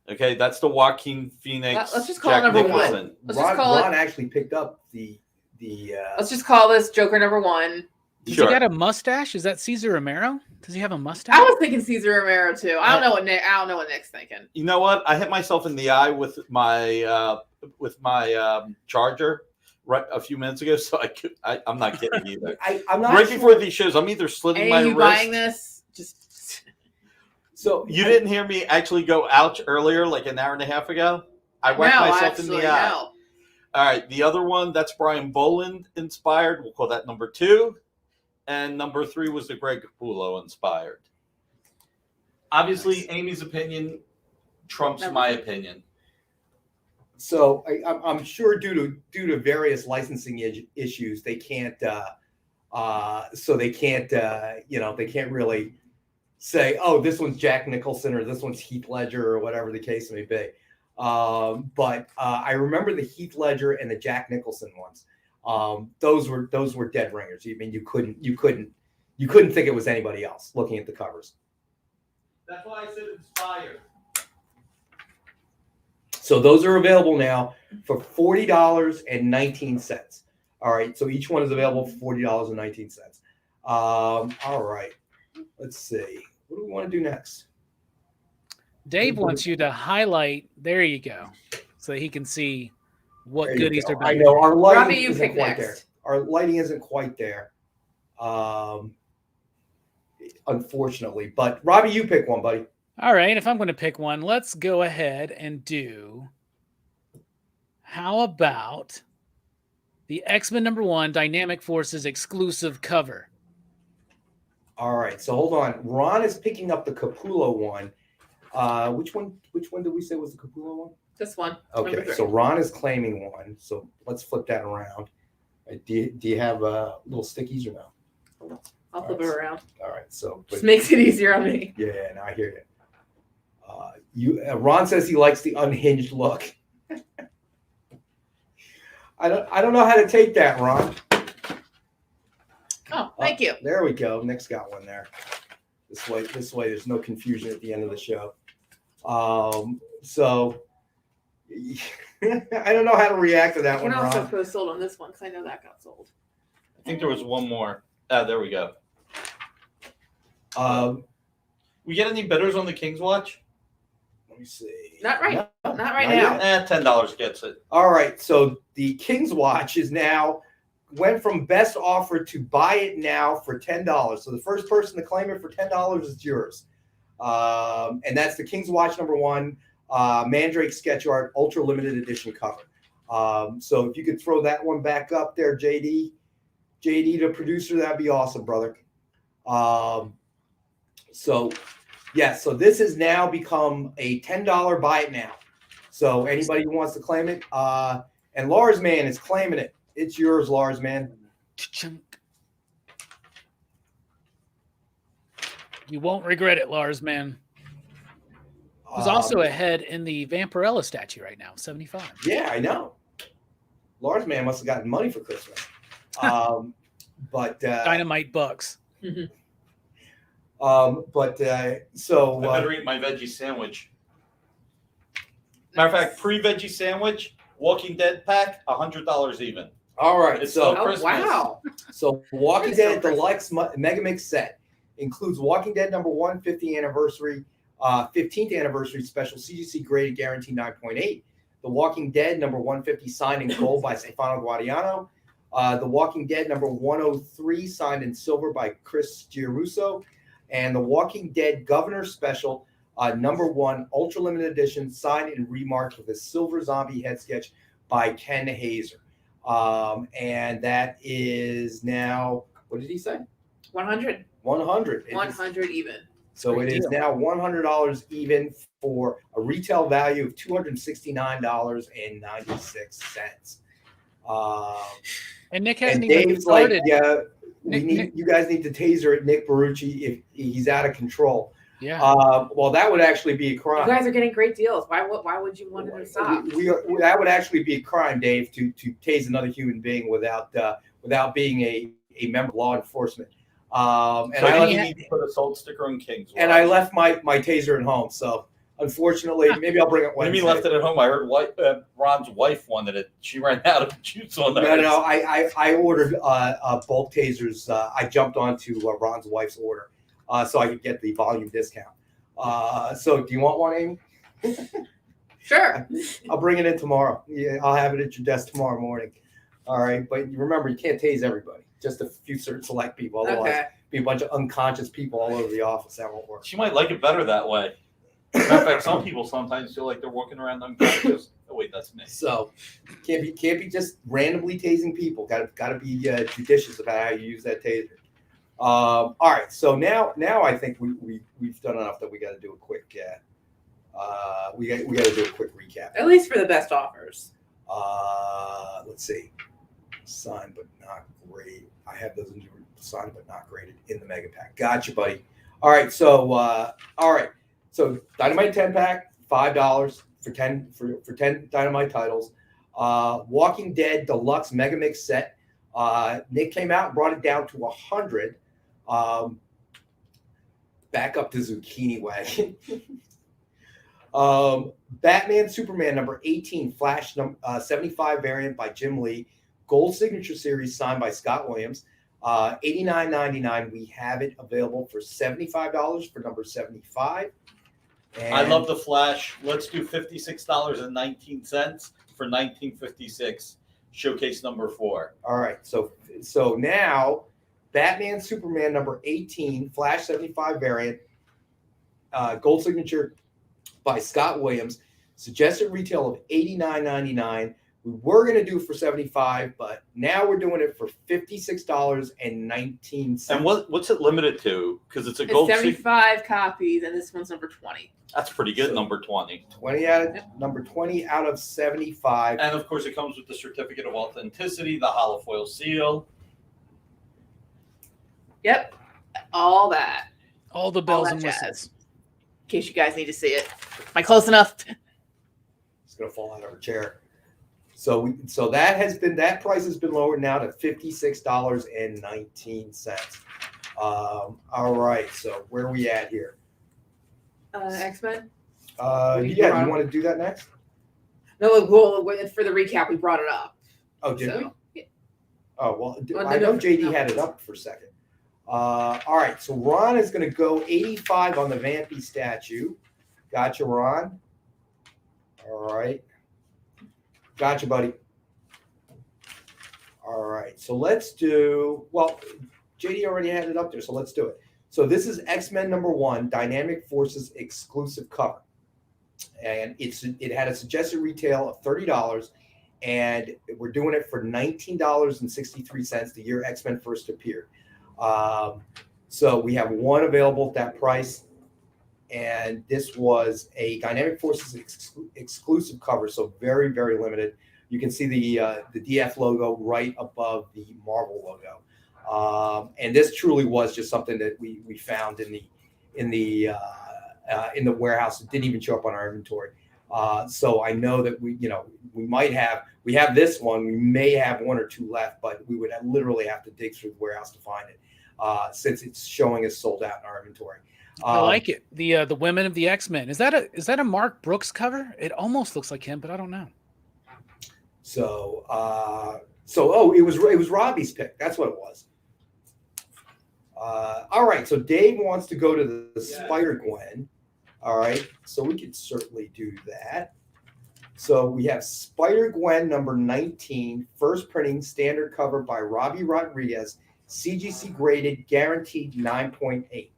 Okay, that's the Joaquin Phoenix. Let's just call Jack it number Nicholson. one. Ron actually picked up the. Let's just call this Joker number one. Does Sure. he got a mustache? Is that Cesar Romero? Does he have a mustache? I was thinking Cesar Romero too. I don't know what Nick's thinking. You know what? I hit myself in the eye with my charger right a few minutes ago, so I'm not kidding either. I'm not right sure. before these shows, I'm either slitting Hey, my you wrist. buying this? Just So You didn't hear me actually go ouch earlier, like an hour and a half ago. I whacked myself in the eye. No. All right, the other one, that's Brian Boland inspired. We'll call that number 2. And number 3 was the Greg Capullo inspired. Obviously, Amy's opinion trumps my opinion. So I'm sure due to various licensing issues, they can't. They can't really say, oh, this one's Jack Nicholson or this one's Heath Ledger or whatever the case may be. But I remember the Heath Ledger and the Jack Nicholson ones. Those were dead ringers. I mean, you couldn't think it was anybody else looking at the covers. That's why I said inspired. So those are available now for $40.19. All right. So each one is available for $40.19. All right. Let's see. What do we want to do next? Dave wants you to highlight. There you go, so that he can see what There you goodies go. are I back. know our lighting Robbie, you isn't pick quite next. there. Our lighting isn't quite there. Unfortunately, but Robbie, you pick one, buddy. All right, if I'm going to pick one, let's go ahead and do. How about the X-Men #1 Dynamic Forces exclusive cover? All right. So hold on. Ron is picking up the Capullo one. Which one did we say was the Capullo one? This one. Okay. Number 3. So Ron is claiming one. So let's flip that around. Do you have little stickies or no? I'll flip it around. All right. So Just makes it easier on me. yeah, no, I hear you. Ron says he likes the unhinged look. I don't know how to take that, Ron. Oh, thank you. There we go. Nick's got one there. This way, there's no confusion at the end of the show. So I don't know how to react to that You one, can also Ron. post sold on this one because I know that got sold. I think there was one more. There we go. We get any bidders on the King's Watch? Let me see. Not right. No, Not right not now. yet. $10 gets it. All right. So the King's Watch is now went from best offer to buy it now for $10. So the first person to claim it for $10 is yours. And that's the King's Watch #1, Mandrake sketch art, ultra limited edition cover. So if you could throw that one back up there, JD, the producer, that'd be awesome, brother. So this has now become a $10 buy it now. So anybody who wants to claim it, and Lars Man is claiming it. It's yours, Lars Man. You won't regret it, Lars, man. There's also a head in the Vampirella statue right now, 75. Yeah, I know. Lars Man must have gotten money for Christmas. But Dynamite bucks. so I better eat my veggie sandwich. Matter of fact, pre-veggie sandwich, Walking Dead pack, $100 even. all right. It's So still Christmas. Wow. So Walking It's so Dead Deluxe Megamix set includes Walking Dead #1 50th anniversary, 15th anniversary special CGC graded guarantee 9.8. The Walking Dead #150 signed in gold by Stefano Guadiano. The Walking Dead #103 signed in silver by Chris Giarusso. And the Walking Dead Governor Special #1 ultra limited edition signed and remarked with a silver zombie head sketch by Ken Haeser. And that is now, what did he say? 100. 100. 100 even. So Great it is deal. now $100 even for a retail value of $269.96. And Nick And hasn't even Dave's like, started. yeah, Nick- you guys need to taser at Nick Barucci if he's out of control. Yeah. Well, that would actually be a You crime. guys are getting great deals. Why would you want to stop? That would actually be a crime, Dave, to tase another human being without being a member of law enforcement. And So I you left, need to put a sold sticker on King's Watch. and I left my taser at home. So unfortunately, maybe I'll bring it What do Wednesday. you mean left it at home? I heard Ron's wife wanted it. She ran out of juice on there. No. I ordered bulk tasers. I jumped onto Ron's wife's order so I could get the volume discount. So do you want one, Amy? Sure. I'll bring it in tomorrow. Yeah, I'll have it at your desk tomorrow morning. All right, but remember, you can't tase everybody. Just a few certain select people. Otherwise, Okay. be a bunch of unconscious people all over the office. That won't work. She might like it better that way. Matter of fact, some people sometimes feel like they're walking around unconscious. Oh wait, that's me. So can't be just randomly tasing people. Got to be judicious about how you use that taser. All right, so now I think we've done enough that we got to do a quick we got to do a quick recap. At least for the best offers. Let's see, signed but not great. I have those signed but not graded in the mega pack. Gotcha, buddy. All right, so Dynamite 10-pack, $5 for 10 Dynamite titles. Walking Dead Deluxe Megamix set. Nick came out and brought it down to 100. Back up to Zucchini Wagon. Batman Superman #18 Flash 75 variant by Jim Lee. Gold signature series signed by Scott Williams. $89.99. We have it available for $75 for number 75. And I love the Flash. Let's do $56.19 for 1956 showcase #4. All right, so now Batman Superman #18 Flash 75 variant, gold signature by Scott Williams. Suggested retail of $89.99. We were going to do for $75, but now we're doing it for $56.19. And what's it limited to? Because it's a It's gold. 75 copies, and this one's number 20. That's pretty good. So- Number 20. 20 out of 75. And of course, it comes with the certificate of authenticity, the hollow foil seal. Yep. All that. All the bells that and jazz. whistles. In case you guys need to see it. Am I close enough? It's going to fall out of her chair. So that price has been lowered now to $56.19. All right, so where are we at here? X-Men? Yeah, you want to do that next? No, well, for the recap, we brought it up. Oh, did we? So, yeah. Oh, well, Well, I know no, JD no. had it up for a second. All right, so Ron is going to go 85 on the Vampy statue. Gotcha, Ron. All right. Gotcha, buddy. All right, so let's do, well, JD already had it up there, so let's do it. So this is X-Men #1, Dynamic Forces exclusive cover. And it had a suggested retail of $30, and we're doing it for $19.63 the year X-Men first appeared. So we have one available at that price, and this was a Dynamic Forces exclusive cover, so very, very limited. You can see the DF logo right above the Marvel logo, and this truly was just something that we found in the warehouse. It didn't even show up on our inventory. So I know that we have this one. We may have one or two left, but we would literally have to dig through the warehouse to find it, since it's showing as sold out in our inventory. I like it. The Women of the X-Men. Is that a Mark Brooks cover? It almost looks like him, but I don't know. It was Robbie's pick. That's what it was. All right, so Dave wants to go to the Spider-Gwen. All right, so we could certainly do that. So we have Spider-Gwen #19, first printing, standard cover by Robbie Rodriguez, CGC graded, guaranteed 9.8.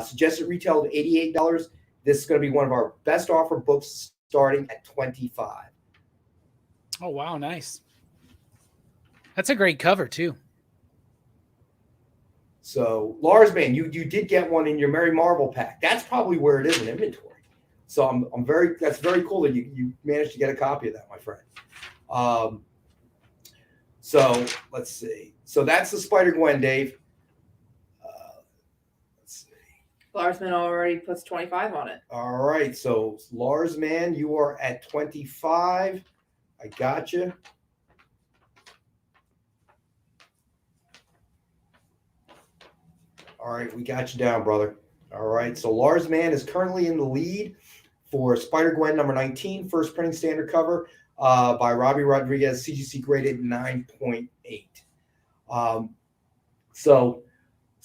Suggested retail of $88. This is going to be one of our best offer books, starting at $25. Oh wow, nice. That's a great cover too. So Lars, man, you did get one in your Mary Marvel pack. That's probably where it is in inventory. So that's very cool that you managed to get a copy of that, my friend. So let's see. So that's the Spider-Gwen, Dave. Let's see. Larsman already puts 25 on it. All right. So Lars, man, you are at 25. I got you. All right, we got you down, brother. All right, so Lars Man is currently in the lead for Spider-Gwen #19, first printing, standard cover by Robbie Rodriguez, CGC graded 9.8. So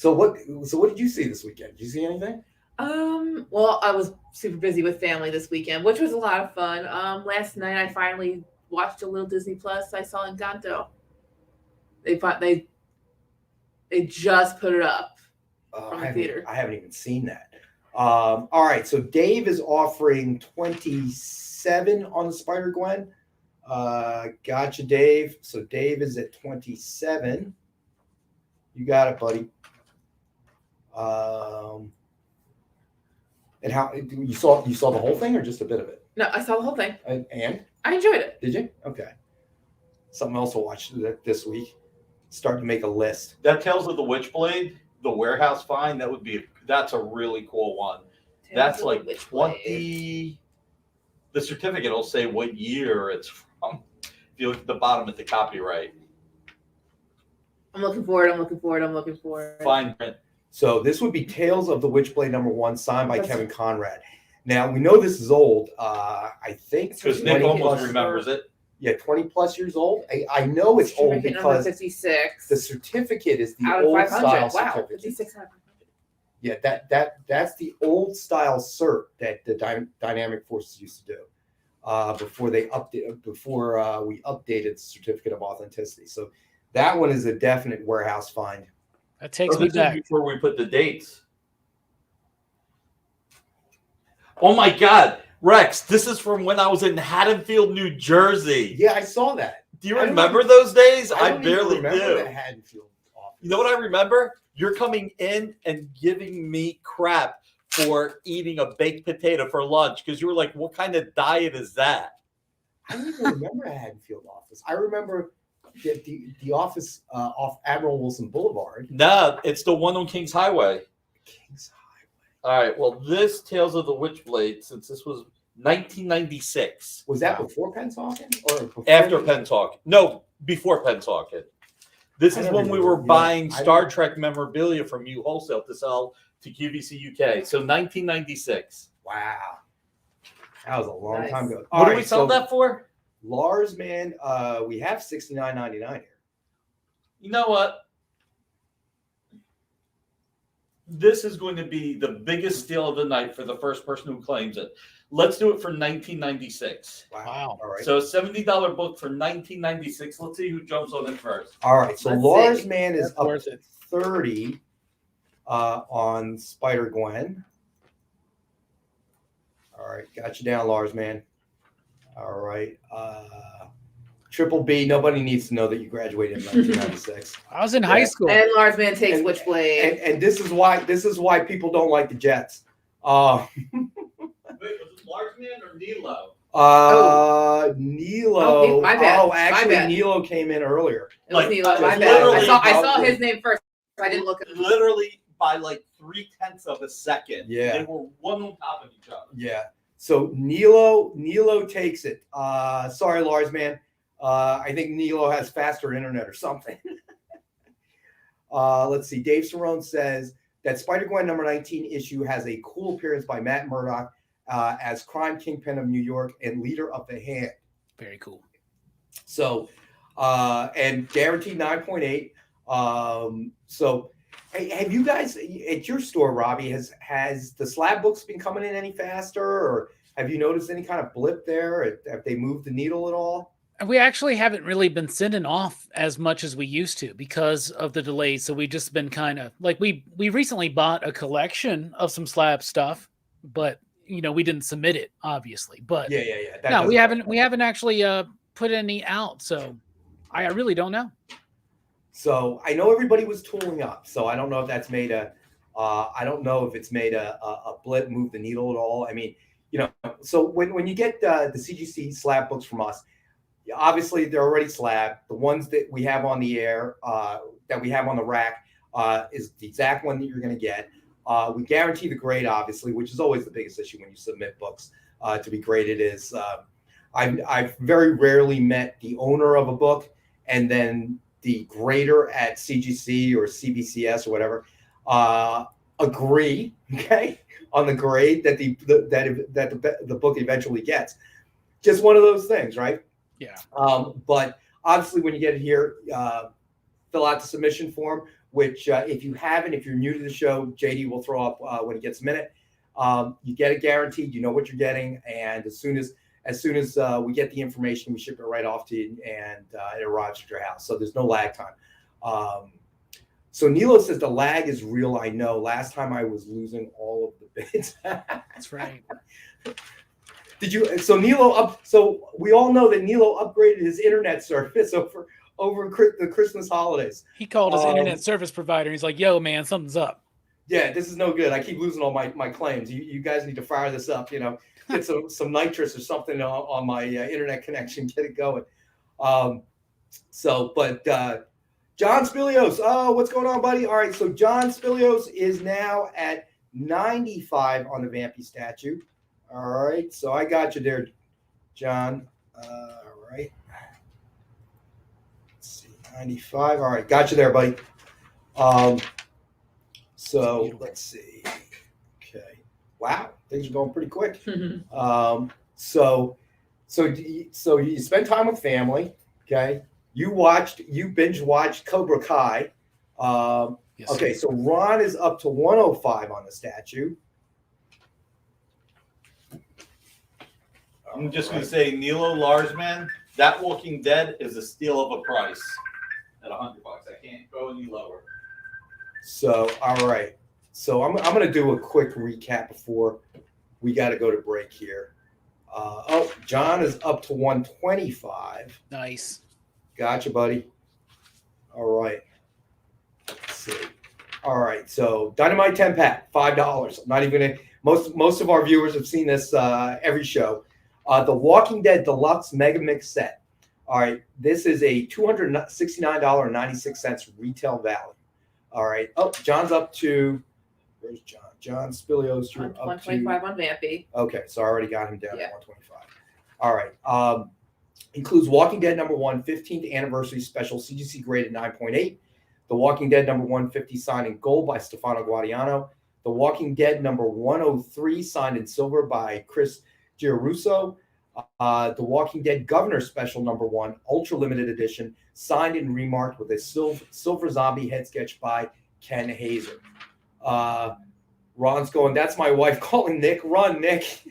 what did you see this weekend? Did you see anything? Well, I was super busy with family this weekend, which was a lot of fun. Last night I finally watched a little Disney Plus. I saw Encanto. They just put it up. From the theater. I haven't even seen that. All right, so Dave is offering 27 on the Spider-Gwen. Gotcha, Dave. So Dave is at 27. You got it, buddy. And how you saw the whole thing or just a bit of it? No, I saw the whole thing. And I enjoyed it. Did you? Okay. Something else to watch this week. Start to make a list. That Tales of the Witchblade, the warehouse find, that's a really cool one. That's like 20. The certificate will say what year it's from. If you look at the bottom at the copyright. I'm looking for it. Fine print. So this would be Tales of the Witchblade #1, signed by Kevin Conrad. Now we know this is old. I think because Nick almost remembers it. Yeah, 20 plus years old. I know it's old because 56. The certificate is the out of old 500. style Wow, certificate. 56 out of 500. Yeah, that's the old style cert that the Dynamic Forces used to do before we updated the certificate of authenticity. So that one is a definite warehouse find. That takes me back before we put the dates. Oh my God, Rex! This is from when I was in Haddonfield, New Jersey. Yeah, I saw that. Do you remember those days? I don't barely even remember do. the Haddonfield office. You know what I remember? You're coming in and giving me crap for eating a baked potato for lunch because you were like, "What kind of diet is that?" I don't even remember a Haddonfield office. I remember the office off Admiral Wilson Boulevard. No, it's the one on Kings Highway. Kings Highway. All right. Well, this Tales of the Witchblade, since this was 1996. Was that before Pennsauken or before After Pennsauken? No, before Pennsauken. This is when we were buying Star Trek memorabilia from you wholesale to sell to QVC UK. So 1996. Wow. That was a long time ago. What do we sell that for? Lars, man, we have $69.99 here. You know what? this is going to be the biggest steal of the night for the first person who claims it. Let's do it for 1996. Wow. All right. So a $70 book for 1996. Let's see who jumps on it first. All right. So Let's Lars see. Man is That's up worth to it. 30 on Spider Gwen. All right. Got you down, Lars Man. All right. Triple B, nobody needs to know that you graduated in 1996. I was in high school. And Lars Man takes And- Witchblade. and this is why people don't like the Jets. Wait, was it Lars Man or Nilo? Nilo. Oh, my bad. Oh, My actually, bad. Nilo came in earlier. It was like, Nilo. My bad. literally I saw probably- his name first. I didn't look at it. Literally by like 0.3 of a second. Yeah. They were one on top of each other. Yeah. So Nilo takes it. Sorry, Lars, man. I think Nilo has faster internet or something. Let's see. Dave Cerrone says that Spider-Gwen number 19 issue has a cool appearance by Matt Murdock as crime kingpin of New York and leader of the Hand. Very cool. So, and guaranteed 9.8. So, hey, have you guys at your store, Robbie, has the slab books been coming in any faster, or have you noticed any kind of blip there? Have they moved the needle at all? And we actually haven't really been sending off as much as we used to because of the delays. So we've just been kind of like we recently bought a collection of some slab stuff, but we didn't submit it, obviously. But Yeah. That no, we doesn't- haven't actually put any out. So I really don't know. So I know everybody was tooling up. So I don't know if that's made I don't know if it's made a blip, move the needle at all. I mean, so when you get the CGC slab books from us, obviously they're already slab. The ones that we have on the air, that we have on the rack, is the exact one that you're going to get. We guarantee the grade, obviously, which is always the biggest issue when you submit books to be graded. Is I've very rarely met the owner of a book and then the grader at CGC or CBCS or whatever agree, on the grade that the book eventually gets. Just one of those things, right? Yeah. But obviously, when you get it here, fill out the submission form, which if you're new to the show, JD will throw up when he gets a minute. You get it guaranteed. You know what you're getting, and as soon as we get the information, we ship it right off to you, and it arrives at your house. So there's no lag time. So Nilo says the lag is real. I know. Last time I was losing all of the bids. That's right. Did you? So Nilo So we all know that Nilo upgraded his internet service over the Christmas holidays. He called his internet service provider. He's like, "Yo, man, something's up." Yeah, this is no good. I keep losing all my claims. You guys need to fire this up. Get some nitrous or something on my internet connection. Get it going. But John Spilios. Oh, what's going on, buddy? All right. So John Spilios is now at 95 on the Vampy statue. All right, so I got you there, John. All right. Let's see, 95. All right, got you there, buddy. So let's see. Okay. Wow, things are going pretty quick. So you spend time with family. Okay. You binge watched Cobra Kai. Yes, Okay, sir. so Ron is up to 105 on the statue. I'm just going to say, Nilo Larsman, that Walking Dead is a steal of a price at $100. I can't go any lower. So, all right. So I'm going to do a quick recap before we got to go to break here. John is up to 125. Nice. Gotcha, buddy. All right. Let's see. All right. So Dynamite 10 pack, $5. I'm not even going to. Most of our viewers have seen this every show. The Walking Dead Deluxe Megamix set. All right, this is a $269.96 retail value. All right. Oh, John's up to. Where's John? John Spilios. You're up to 125 on Vampy. Okay, so I already got him down Yeah. at 125. All right. Includes Walking Dead number 1, 15th anniversary special CGC graded 9.8. The Walking Dead number 150 signed in gold by Stefano Guadiano. The Walking Dead number 103 signed in silver by Chris Giarrusso. The Walking Dead Governor Special number 1, ultra limited edition, signed and remarked with a silver zombie head sketch by Ken Haeser. Ron's going, that's my wife calling Nick. Run, Nick.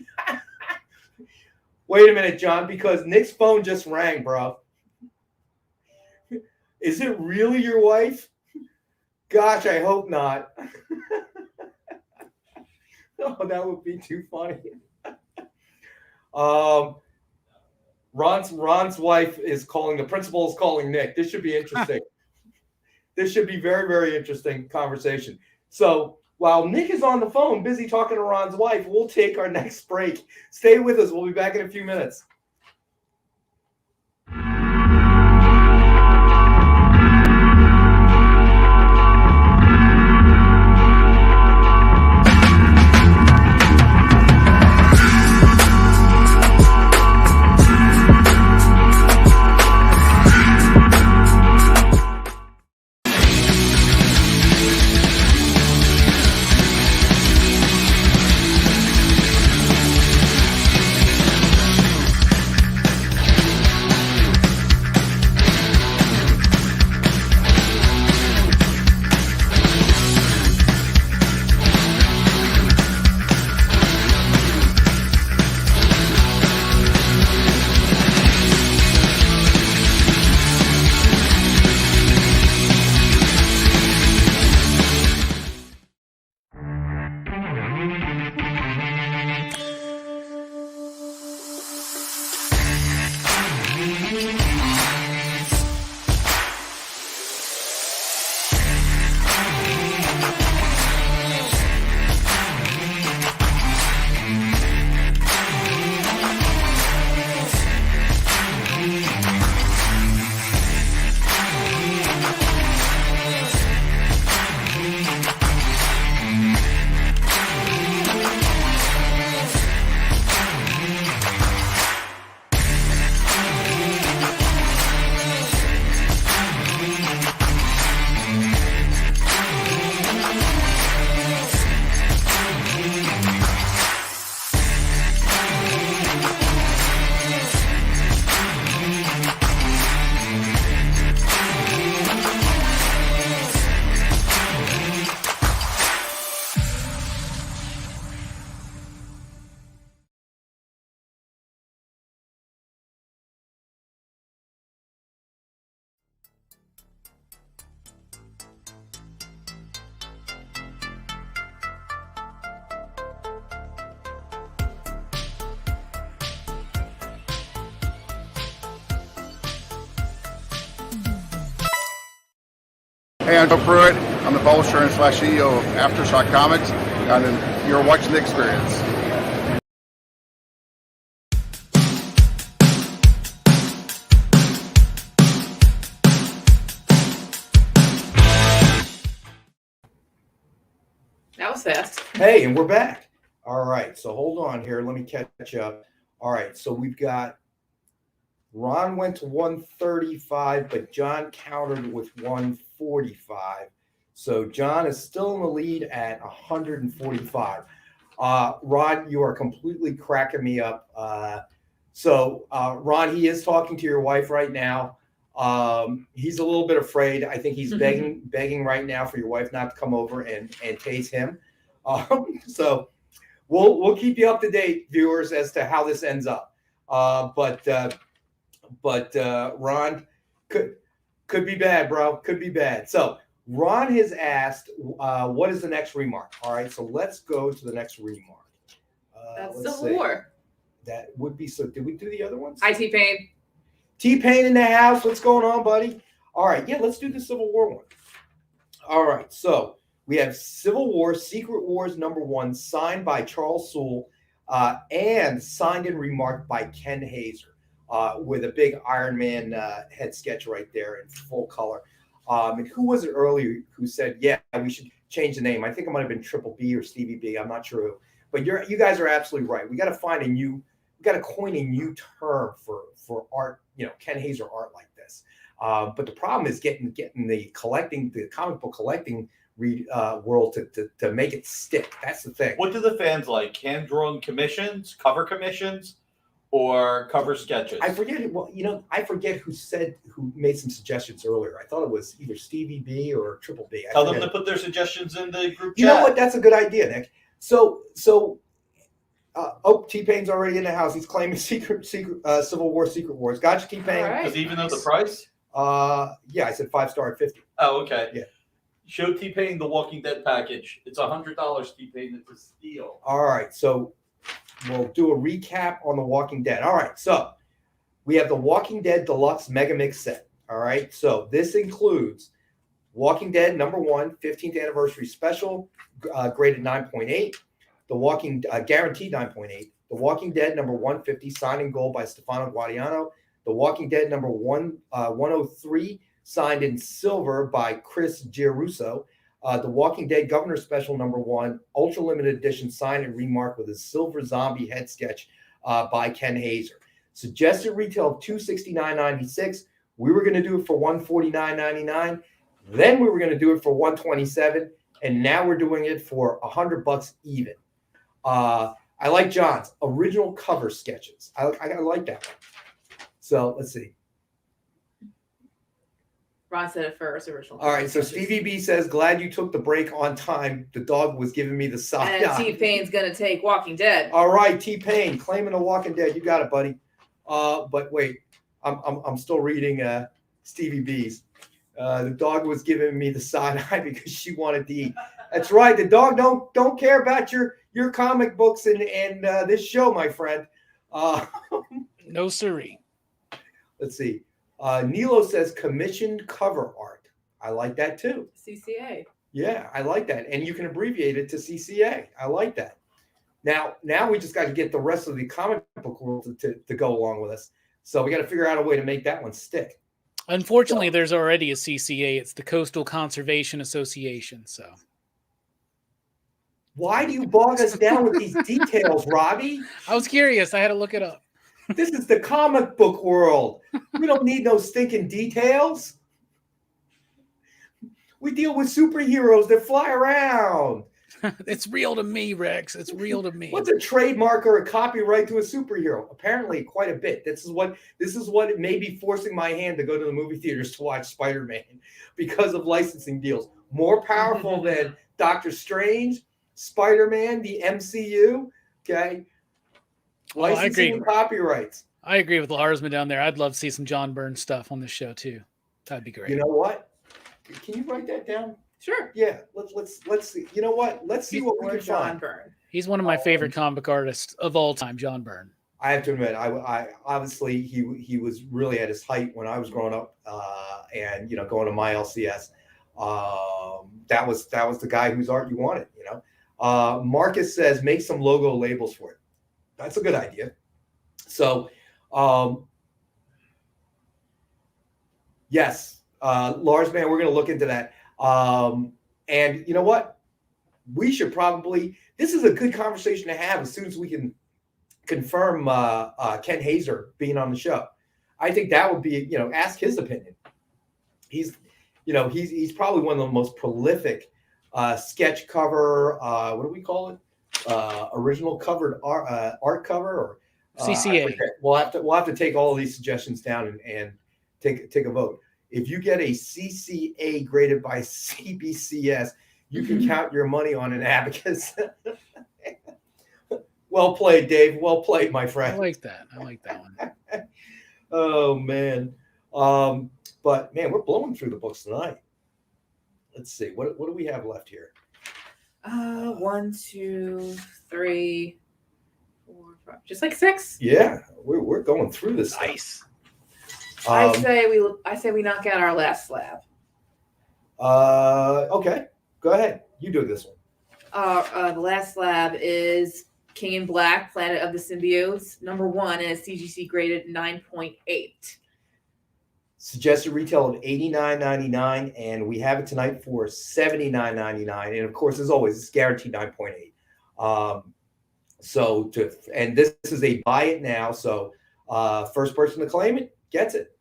Wait a minute, John, because Nick's phone just rang, bro. Is it really your wife? Gosh, I hope not. Oh, that would be too funny. Ron's wife is calling, the principal is calling Nick. This should be interesting. This should be very, very interesting conversation. So while Nick is on the phone, busy talking to Ron's wife, we'll take our next break. Stay with us. We'll be back in a few minutes. Hey, I'm Joe Pruitt. I'm the publisher and /CEO of Aftershock Comics, and you're watching The Experience. That was fast. Hey, and we're back. All right, so hold on here. Let me catch up. All right, so we've got Ron went to 135, but John countered with 145. So John is still in the lead at 145. Ron, you are completely cracking me up. Ron, he is talking to your wife right now. He's a little bit afraid. I think he's begging right now for your wife not to come over and tase him. So we'll keep you up to date, viewers, as to how this ends up. But Ron could be bad, bro. Could be bad. So Ron has asked, what is the next remark? All right, so let's go to the next remark. That's Civil War. That would be so. Did we do the other ones? Hi, T-Pain. T-Pain in the house. What's going on, buddy? All right, yeah, let's do the Civil War one. All right, so we have Civil War, Secret Wars #1, signed by Charles Soule, and signed and remarked by Ken Haeser. With a big Iron Man head sketch right there in full color. And who was it earlier who said, yeah, we should change the name? I think it might have been Triple B or Stevie B. I'm not sure who. But you guys are absolutely right. We got to coin a new term for art, Ken Haeser art like this. But the problem is getting the comic book collecting world to make it stick. That's the thing. What do the fans like? Hand-drawn commissions, cover commissions, or cover sketches? I forget. Well, I forget who made some suggestions earlier. I thought it was either Stevie B or Triple B. Tell them to put their suggestions in the group chat. You know what? That's a good idea, Nick. So T-Pain's already in the house. He's claiming secret Civil War, Secret Wars. Gotcha, T-Pain. All right. Does he even know the price? Yeah, I said 5-star at 50. Oh, okay. Yeah. Show T-Pain the Walking Dead package. It's $100, T-Pain. It's a steal. All right, so we'll do a recap on The Walking Dead. All right, so we have the Walking Dead Deluxe Megamix set. All right, so this includes Walking Dead #1 15th anniversary special, graded 9.8. The Walking guaranteed 9.8. The Walking Dead #150 signed in gold by Stefano Guadiano. The Walking Dead #103 signed in silver by Chris Giarusso. The Walking Dead Governor Special #1 ultra limited edition signed and remarked with a silver zombie head sketch by Ken Haeser. Suggested retail of $269.96. We were going to do it for $149.99. Then we were going to do it for $127, and now we're doing it for $100 even. I like John's original cover sketches. I like that one. So let's see. Ron said it first, original. All right, so Stevie B says, glad you took the break on time. The dog was giving me the side. And T-Pain's going to take Walking Dead. All right, T-Pain claiming the Walking Dead. You got it, buddy. But wait, I'm still reading Stevie B's. The dog was giving me the side eye because she wanted to eat. That's right. The dog don't care about your comic books and this show, my friend. No siree. Let's see. Nilo says commissioned cover art. I like that too. CCA. Yeah, I like that. And you can abbreviate it to CCA. I like that. Now we just got to get the rest of the comic book world to go along with us. So we got to figure out a way to make that one stick. Unfortunately, there's already a CCA. It's the Coastal Conservation Association. So why do you bog us down with these details, Robbie? I was curious. I had to look it up. This is the comic book world. We don't need no stinking details. We deal with superheroes that fly around. It's real to me, Rex. It's real to me. What's a trademark or a copyright to a superhero? Apparently, quite a bit. This is what may be forcing my hand to go to the movie theaters to watch Spider-Man because of licensing deals. More powerful than Doctor Strange, Spider-Man, the MCU. Okay. Licensing and copyrights. I agree with Larsman down there. I'd love to see some John Byrne stuff on this show too. That'd be great. You know what? Can you write that down? Sure. Yeah. Let's see. You know what? Let's see what we can John find. Byrne. He's one of my favorite comic artists of all time, John Byrne. I have to admit, I obviously he was really at his height when I was growing up, and going to my LCS. That was the guy whose art you wanted. Marcus says make some logo labels for it. That's a good idea. So, yes, Lars, man, we're going to look into that. And you know what? We should probably, this is a good conversation to have as soon as we can confirm Ken Haeser being on the show. I think that would be, ask his opinion. He's probably one of the most prolific sketch cover, what do we call it? Original covered art cover or CCA. We'll have to take all of these suggestions down and take a vote. If you get a CCA graded by CBCS, you can count your money on an abacus. Well played, Dave. Well played, my friend. I like that one. Oh man. But man, we're blowing through the books tonight. Let's see. What do we have left here? 1, 2, 3, 4, 5. Just like 6. Yeah, we're going through this. Nice. I say we knock out our last slab. Okay, go ahead. You do this one. The last slab is King in Black, Planet of the Symbiotes, #1, and it's CGC graded 9.8. Suggested retail of $89.99, and we have it tonight for $79.99. And of course, as always, it's guaranteed 9.8. And this is a buy it now. So first person to claim it gets it.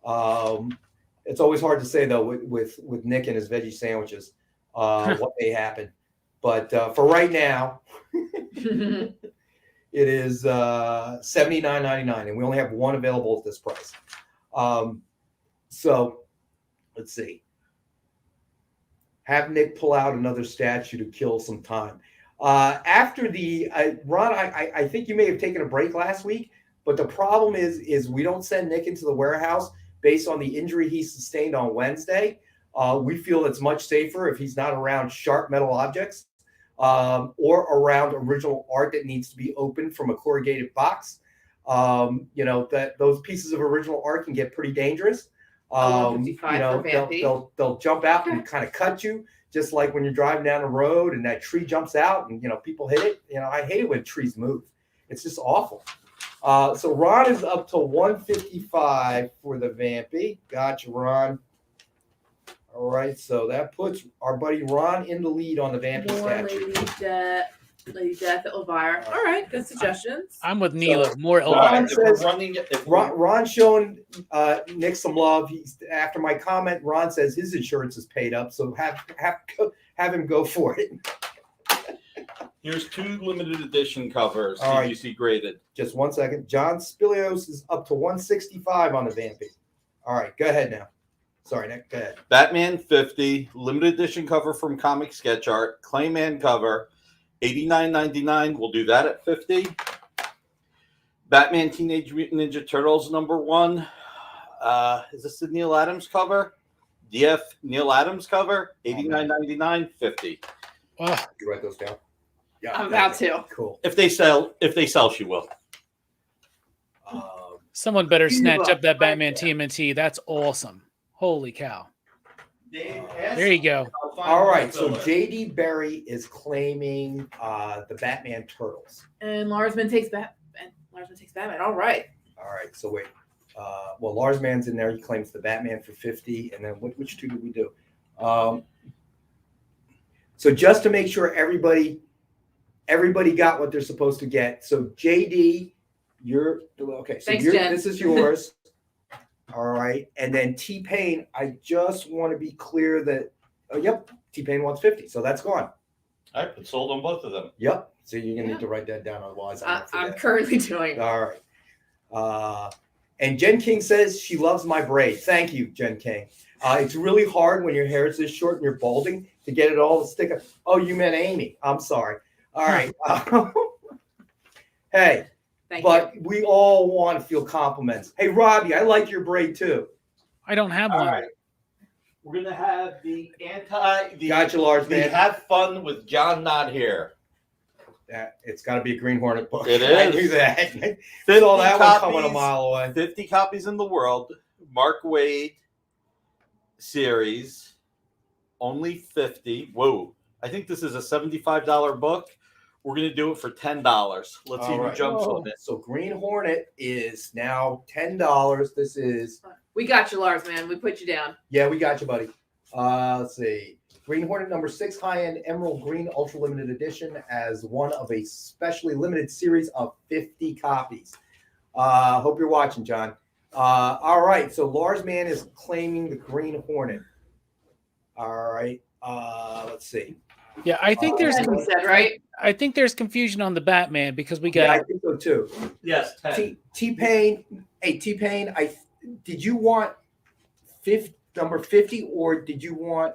It's always hard to say though with Nick and his veggie sandwiches what may happen. But for right now, It is $79.99, and we only have one available at this price. So let's see. Have Nick pull out another statue to kill some time. After the Ron, I think you may have taken a break last week, but the problem is we don't send Nick into the warehouse based on the injury he sustained on Wednesday. We feel it's much safer if he's not around sharp metal objects or around original art that needs to be opened from a corrugated box. That those pieces of original art can get pretty dangerous. They'll jump out and kind of cut you, just like when you're driving down the road and that tree jumps out and people hit it. I hate it when trees move. It's just awful. So Ron is up to 155 for the Vampy. Gotcha, Ron. All right, so that puts our buddy Ron in the lead on the Vampy statue. Lady Death, Elvira. All right, good suggestions. I'm with Neela. More Elvira. Ron's showing Nick some love. After my comment, Ron says his insurance is paid up, so have him go for it. Here's 2 limited edition covers. All right. CGC graded. Just 1 second. John Spilios is up to 165 on the Vampy. All right, go ahead now. Sorry, Nick. Go ahead. Batman 50 limited edition cover from Comic Sketch Art. Clayman cover. $89.99. We'll do that at $50. Batman Teenage Mutant Ninja Turtles #1. Is this the Neil Adams cover? DF Neil Adams cover. $89.99. $50. You write those down? Yeah, I'm about to. Cool. If they sell, she will. Someone better snatch up that Batman TMNT. That's awesome. Holy cow. There you go. All right, so JD Berry is claiming the Batman Turtles. And Larsman takes Batman. All right. All right, so wait. Lars Man's in there. He claims the Batman for 50. And then which 2 did we do? So just to make sure everybody got what they're supposed to get. So JD, you're okay. So thanks, Jen. This is yours. All right. And then T-Pain, I just want to be clear that, T-Pain wants 50. So that's gone. All right, but sold on both of them. Yep. So you're going to need to write that down. Otherwise, I'm currently doing it. All right. And Jen King says she loves my braid. Thank you, Jen King. It's really hard when your hair is this short and you're balding to get it all to stick up. Oh, you meant Amy. I'm sorry. All right. Hey. Thank but you. We all want to feel compliments. Hey, Robbie, I like your braid too. I don't have All one. right. We're going to have Gotcha, Lars, man. Have Fun with John Not Here. It's got to be a Green Hornet book. It I is. knew that. Saw that one coming a mile away. 50 copies in the world. Mark Waid series. Only 50. Whoa. I think this is a $75 book. We're going to do it for $10. Let's see who jumps on it. So Green Hornet is now $10. This is... We got you, Lars, man. We put you down. Yeah, we got you, buddy. Let's see. Green Hornet #6, high-end emerald green, ultra limited edition, as one of a specially limited series of 50 copies. Hope you're watching, John. All right, so Lars Man is claiming the Green Hornet. All right, let's see. Yeah, I think there's right. I think there's confusion on the Batman because we Yeah, got I think so too. Yes, 10. T-Pain. Hey, T-Pain, did you want number 50 or did you want...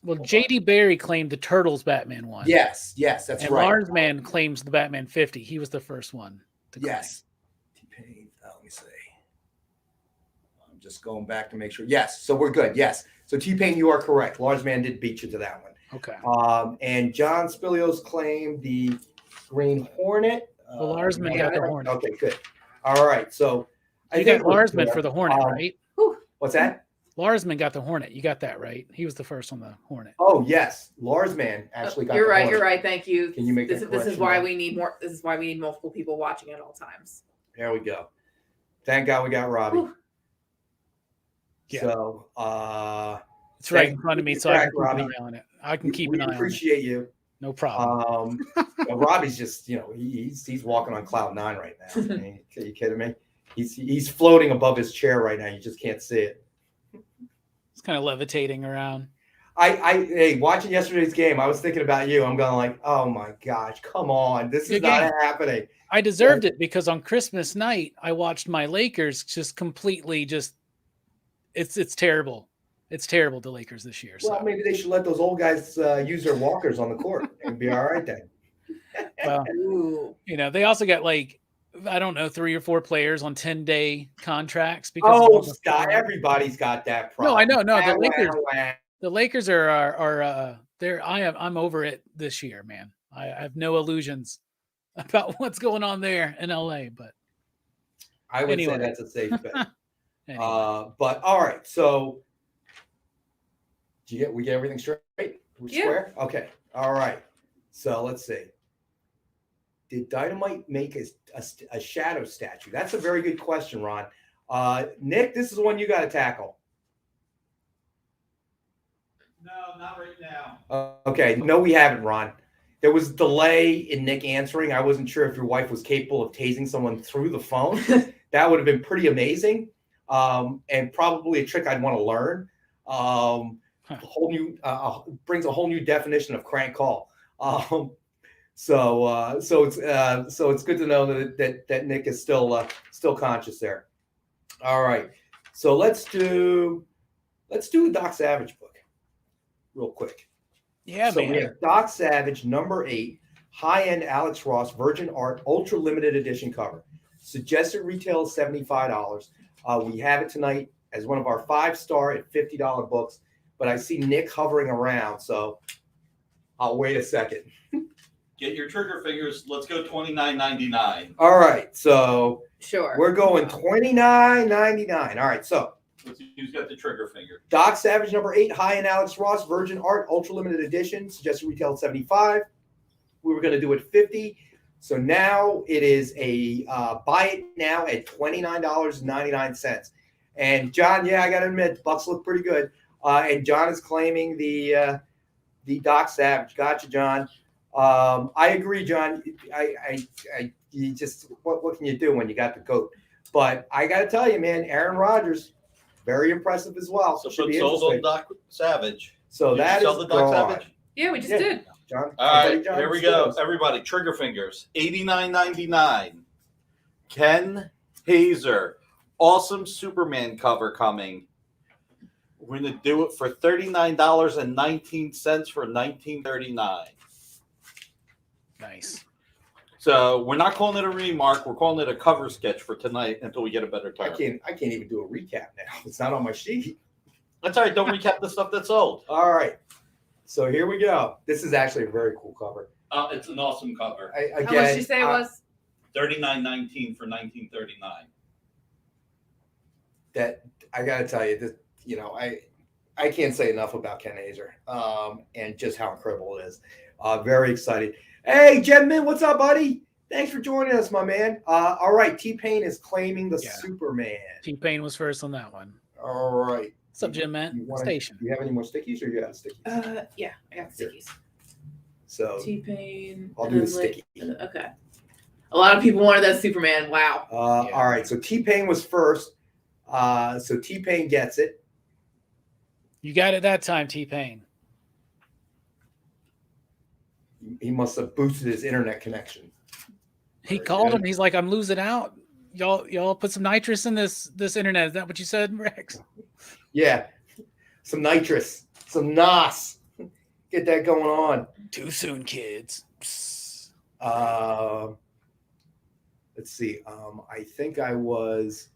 well, JD Berry claimed the Turtles Batman one. Yes, that's and right. Lars Man claims the Batman 50. He was the first one to claim. Yes. T-Pain, let me see. I'm just going back to make sure. Yes, so we're good. Yes. So T-Pain, you are correct. Lars Man did beat you to that one. Okay. And John Spilios claimed the Green Hornet. Well, Larsman got the Hornet. Okay, good. All right. So You got Larsman for the Hornet, right? What's that? Larsman got the Hornet. You got that right. He was the first on the Hornet. Oh yes, Larsman actually got. You're the right. Hornet. You're right. Thank you. Can you make this? that This is correction why there? we need more. This is why we need multiple people watching at all times. There we go. Thank God we got Robbie. Whew. Yeah. So It's right in front of me, so I can keep Robbie. an eye on it. I can keep we an eye on it. appreciate you. No problem. Robbie's just, he's walking on cloud 9 right now. Are you kidding me? He's floating above his chair right now. You just can't see it. It's kind of levitating around. Hey, watching yesterday's game, I was thinking about you. I'm going like, oh my gosh, come on, this is Good not game. happening. I deserved it because on Christmas night I watched my Lakers just completely it's terrible. It's terrible, the Lakers this year. Well, So maybe they should let those old guys use their walkers on the court and be all right then. well, Ooh. they also got like, I don't know, 3 or 4 players on 10-day contracts because Oh, Scott, everybody's got that problem. No, I know. No, Wah, the Lakers. wah, wah. The Lakers are they're I'm over it this year, man. I have no illusions about what's going on there in LA, but I would anyway. say that's a safe bet. anyway. But all right, so we get everything straight? We're Yeah. square? Okay. All right. So let's see. Did Dynamite make a shadow statue? That's a very good question, Ron. Nick, this is the one you got to tackle. No, not right now. Okay. No, we haven't, Ron. There was delay in Nick answering. I wasn't sure if your wife was capable of tasing someone through the phone. That would have been pretty amazing, and probably a trick I'd want to learn. Whole new brings a whole new definition of crank call. So it's good to know that Nick is still conscious there. All right, so let's do the Doc Savage book real quick. Yeah, So man. we have Doc Savage number 8, high-end Alex Ross Virgin Art Ultra Limited Edition cover. Suggested retail is $75. We have it tonight as one of our 5-star at $50 books, but I see Nick hovering around, so I'll wait a second. Get your trigger fingers. Let's go $29.99. All right, so Sure. we're going $29.99. All right, so Who's got the trigger finger? Doc Savage number 8, high-end Alex Ross Virgin Art Ultra Limited Edition. Suggested retail at $75. We were going to do it $50. So now it is a buy it now at $29.99. And John, yeah, I got to admit, Bucks look pretty good. And John is claiming the Doc Savage. Gotcha, John. I agree, John. You just what can you do when you got the GOAT? But I got to tell you, man, Aaron Rodgers, very impressive as well. So Should put be sold on interesting. Doc Savage. So Did you that sell is the Doc gone. Savage? Yeah, we just Yeah. did. John, All right, John here we go. Stills. Everybody, trigger fingers. $89.99. Ken Haeser. Awesome Superman cover coming. We're going to do it for $39.19 for $19.39. Nice. So we're not calling it a remark. We're calling it a cover sketch for tonight until we get a better I term. can't even do a recap now. It's not on my sheet. That's all right. Don't recap the stuff that's sold. All right. So here we go. This is actually a very cool cover. It's an awesome cover. Again, How much did you say it was? $39.19 for $19.39. That I got to tell you, this, I can't say enough about Ken Haeser and just how incredible it is. Very excited. Hey, Jedman, what's up, buddy? Thanks for joining us, my man. All right, T-Pain is claiming the Yeah. Superman. T-Pain was first on that one. All right. What's up, Jim, man? Station. Do you have any more stickies or you got stickies? Yeah, I got the stickies. So T-Pain. I'll and do the then, sticky. Okay. A lot of people wanted that Superman. Wow. Yeah. All right, so T-Pain was first. So T-Pain gets it. You got it that time, T-Pain. He must have boosted his internet connection. He Very called good. him. He's like, I'm losing out. Y'all put some nitrous in this internet. Is that what you said, Rex? Yeah, some nitrous, some NOS. Get that going on. Too soon, kids. Psst. Let's see. I think I was.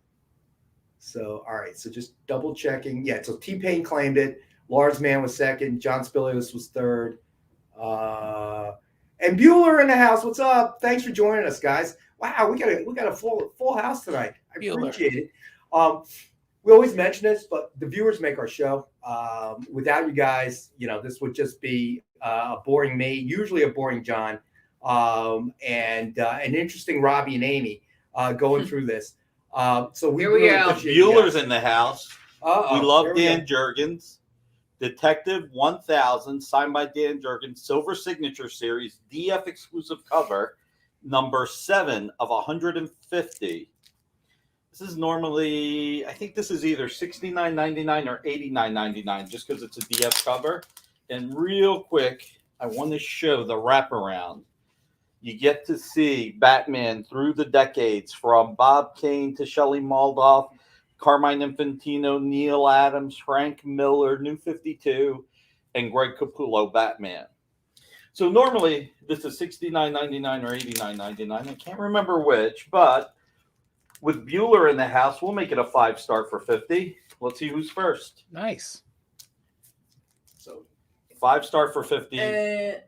So, all right. So just double checking. Yeah. So T-Pain claimed it. Lars Mann was second. John Spilius was third. And Bueller in the house. What's up? Thanks for joining us, guys. Wow, we got a full house tonight. I Bueller. appreciate it. We always mention this, but the viewers make our show. Without you guys, this would just be a boring me, usually a boring John, and an interesting Robbie and Amy going through this. So we Here we really go. appreciate you Bueller's guys. in the house. Uh-oh, We love here we Dan go. Jurgens. Detective 1000, signed by Dan Jurgens, Silver Signature Series, DF exclusive cover, number 7 of 150. This is normally, I think this is either $69.99 or $89.99 just because it's a DF cover. And real quick, I want to show the wraparound. You get to see Batman through the decades from Bob Kane to Shelley Moldoff, Carmine Infantino, Neil Adams, Frank Miller, New 52, and Greg Capullo Batman. So normally this is $69.99 or $89.99. I can't remember which, but with Bueller in the house, we'll make it a 5-star for $50. Let's see who's first. Nice. So 5-star for $50.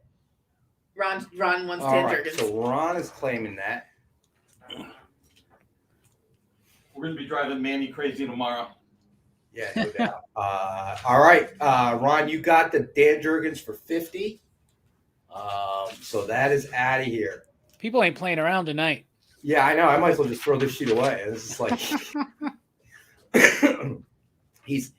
Ron wants All 10 right, jerkins. so Ron is claiming that. We're going to be driving Manny crazy tomorrow. Yeah, no doubt. All right, Ron, you got the Dan Jurgens for 50. So that is out of here. People ain't playing around tonight. Yeah, I know. I might as well just throw this sheet away. This is like he's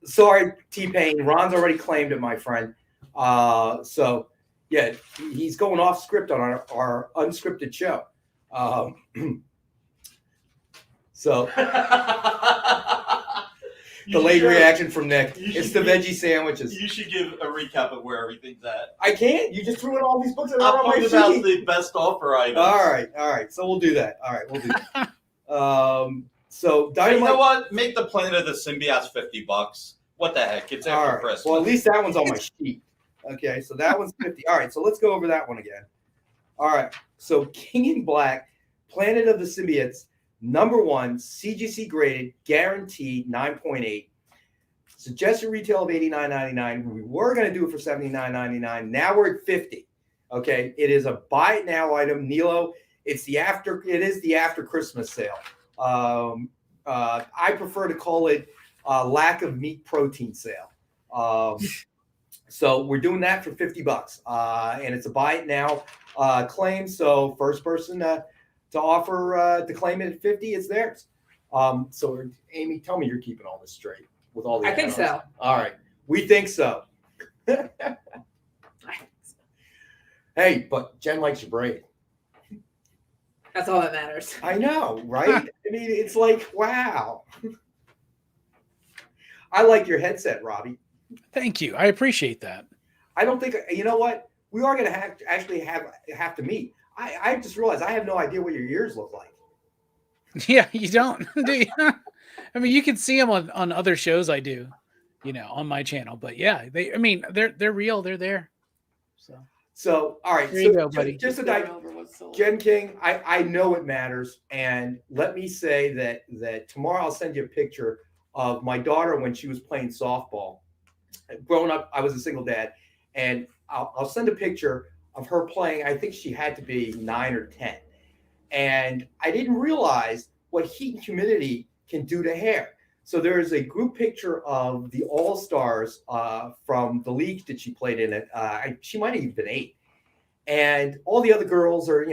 sorry, T-Pain. Ron's already claimed it, my friend. So yeah, he's going off script on our unscripted show. So delayed reaction from Nick. It's the veggie sandwiches. You should give a recap of where everything's at. I can't. You just threw in all these books that are I'll on my talk about sheet. the best offer items. All right. So we'll do that. All right, we'll do that. So Hey, Dynamite. you know what? Make the Planet of the Symbiotes $50. What the heck? It's after All right. Christmas. Well, at least that one's on my sheet. Okay, so that one's 50. All right, so let's go over that one again. All right, so King in Black, Planet of the Symbiotes, #1, CGC graded, guaranteed 9.8. Suggested retail of $89.99. We were going to do it for $79.99. Now we're at 50. Okay, it is a buy it now item. Nilo, it is the after Christmas sale. I prefer to call it lack of meat protein sale. So we're doing that for $50, and it's a buy it now claim. So first person to offer to claim it at 50, it's theirs. So Amy, tell me you're keeping all this straight with all the. I think so. All right, we think so. Hey, but Jen likes your braid. That's all that matters. I know, right? I mean, it's like, wow. I like your headset, Robbie. Thank you. I appreciate that. I don't think, you know what? We are going to have to meet. I just realized I have no idea what your ears look like. Yeah, you don't, do you? I mean, you can see them on other shows I do, on my channel. But yeah, they're real. They're there. So all right. There you go, buddy. Just Jen King, I know it matters. And let me say that tomorrow I'll send you a picture of my daughter when she was playing softball. Growing up, I was a single dad. And I'll send a picture of her playing. I think she had to be 9 or 10. And I didn't realize what heat and humidity can do to hair. So there is a group picture of the All-Stars from the league that she played in. She might have even been 8. And all the other girls are,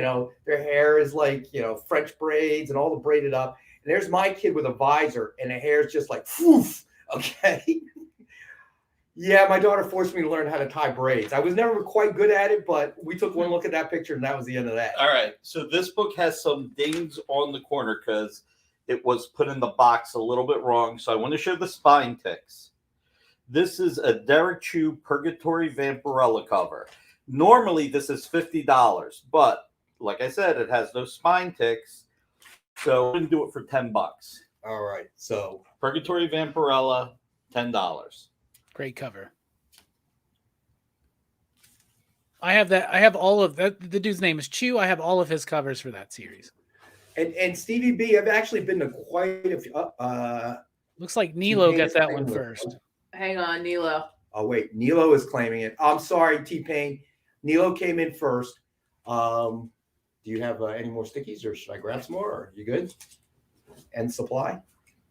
their hair is like, French braids and all the braided up. And there's my kid with a visor and the hair is just like, woof, okay? Yeah, my daughter forced me to learn how to tie braids. I was never quite good at it, but we took one look at that picture and that was the end of that. All right. So this book has some dings on the corner because it was put in the box a little bit wrong. So I want to show the spine ticks. This is a Derek Chew Purgatory Vampirella cover. Normally this is $50, but like I said, it has no spine ticks. So we're going to do it for $10. All right. So Purgatory Vampirella, $10. Great cover. I have that. I have all of that. The dude's name is Chew. I have all of his covers for that series. And Stevie B, I've actually been to quite a few. Looks like Nilo got that one first. Hang on, Nilo. Oh wait, Nilo is claiming it. I'm sorry, T-Pain. Nilo came in first. Do you have any more stickies, or should I grab some more? Or are you good? End supply.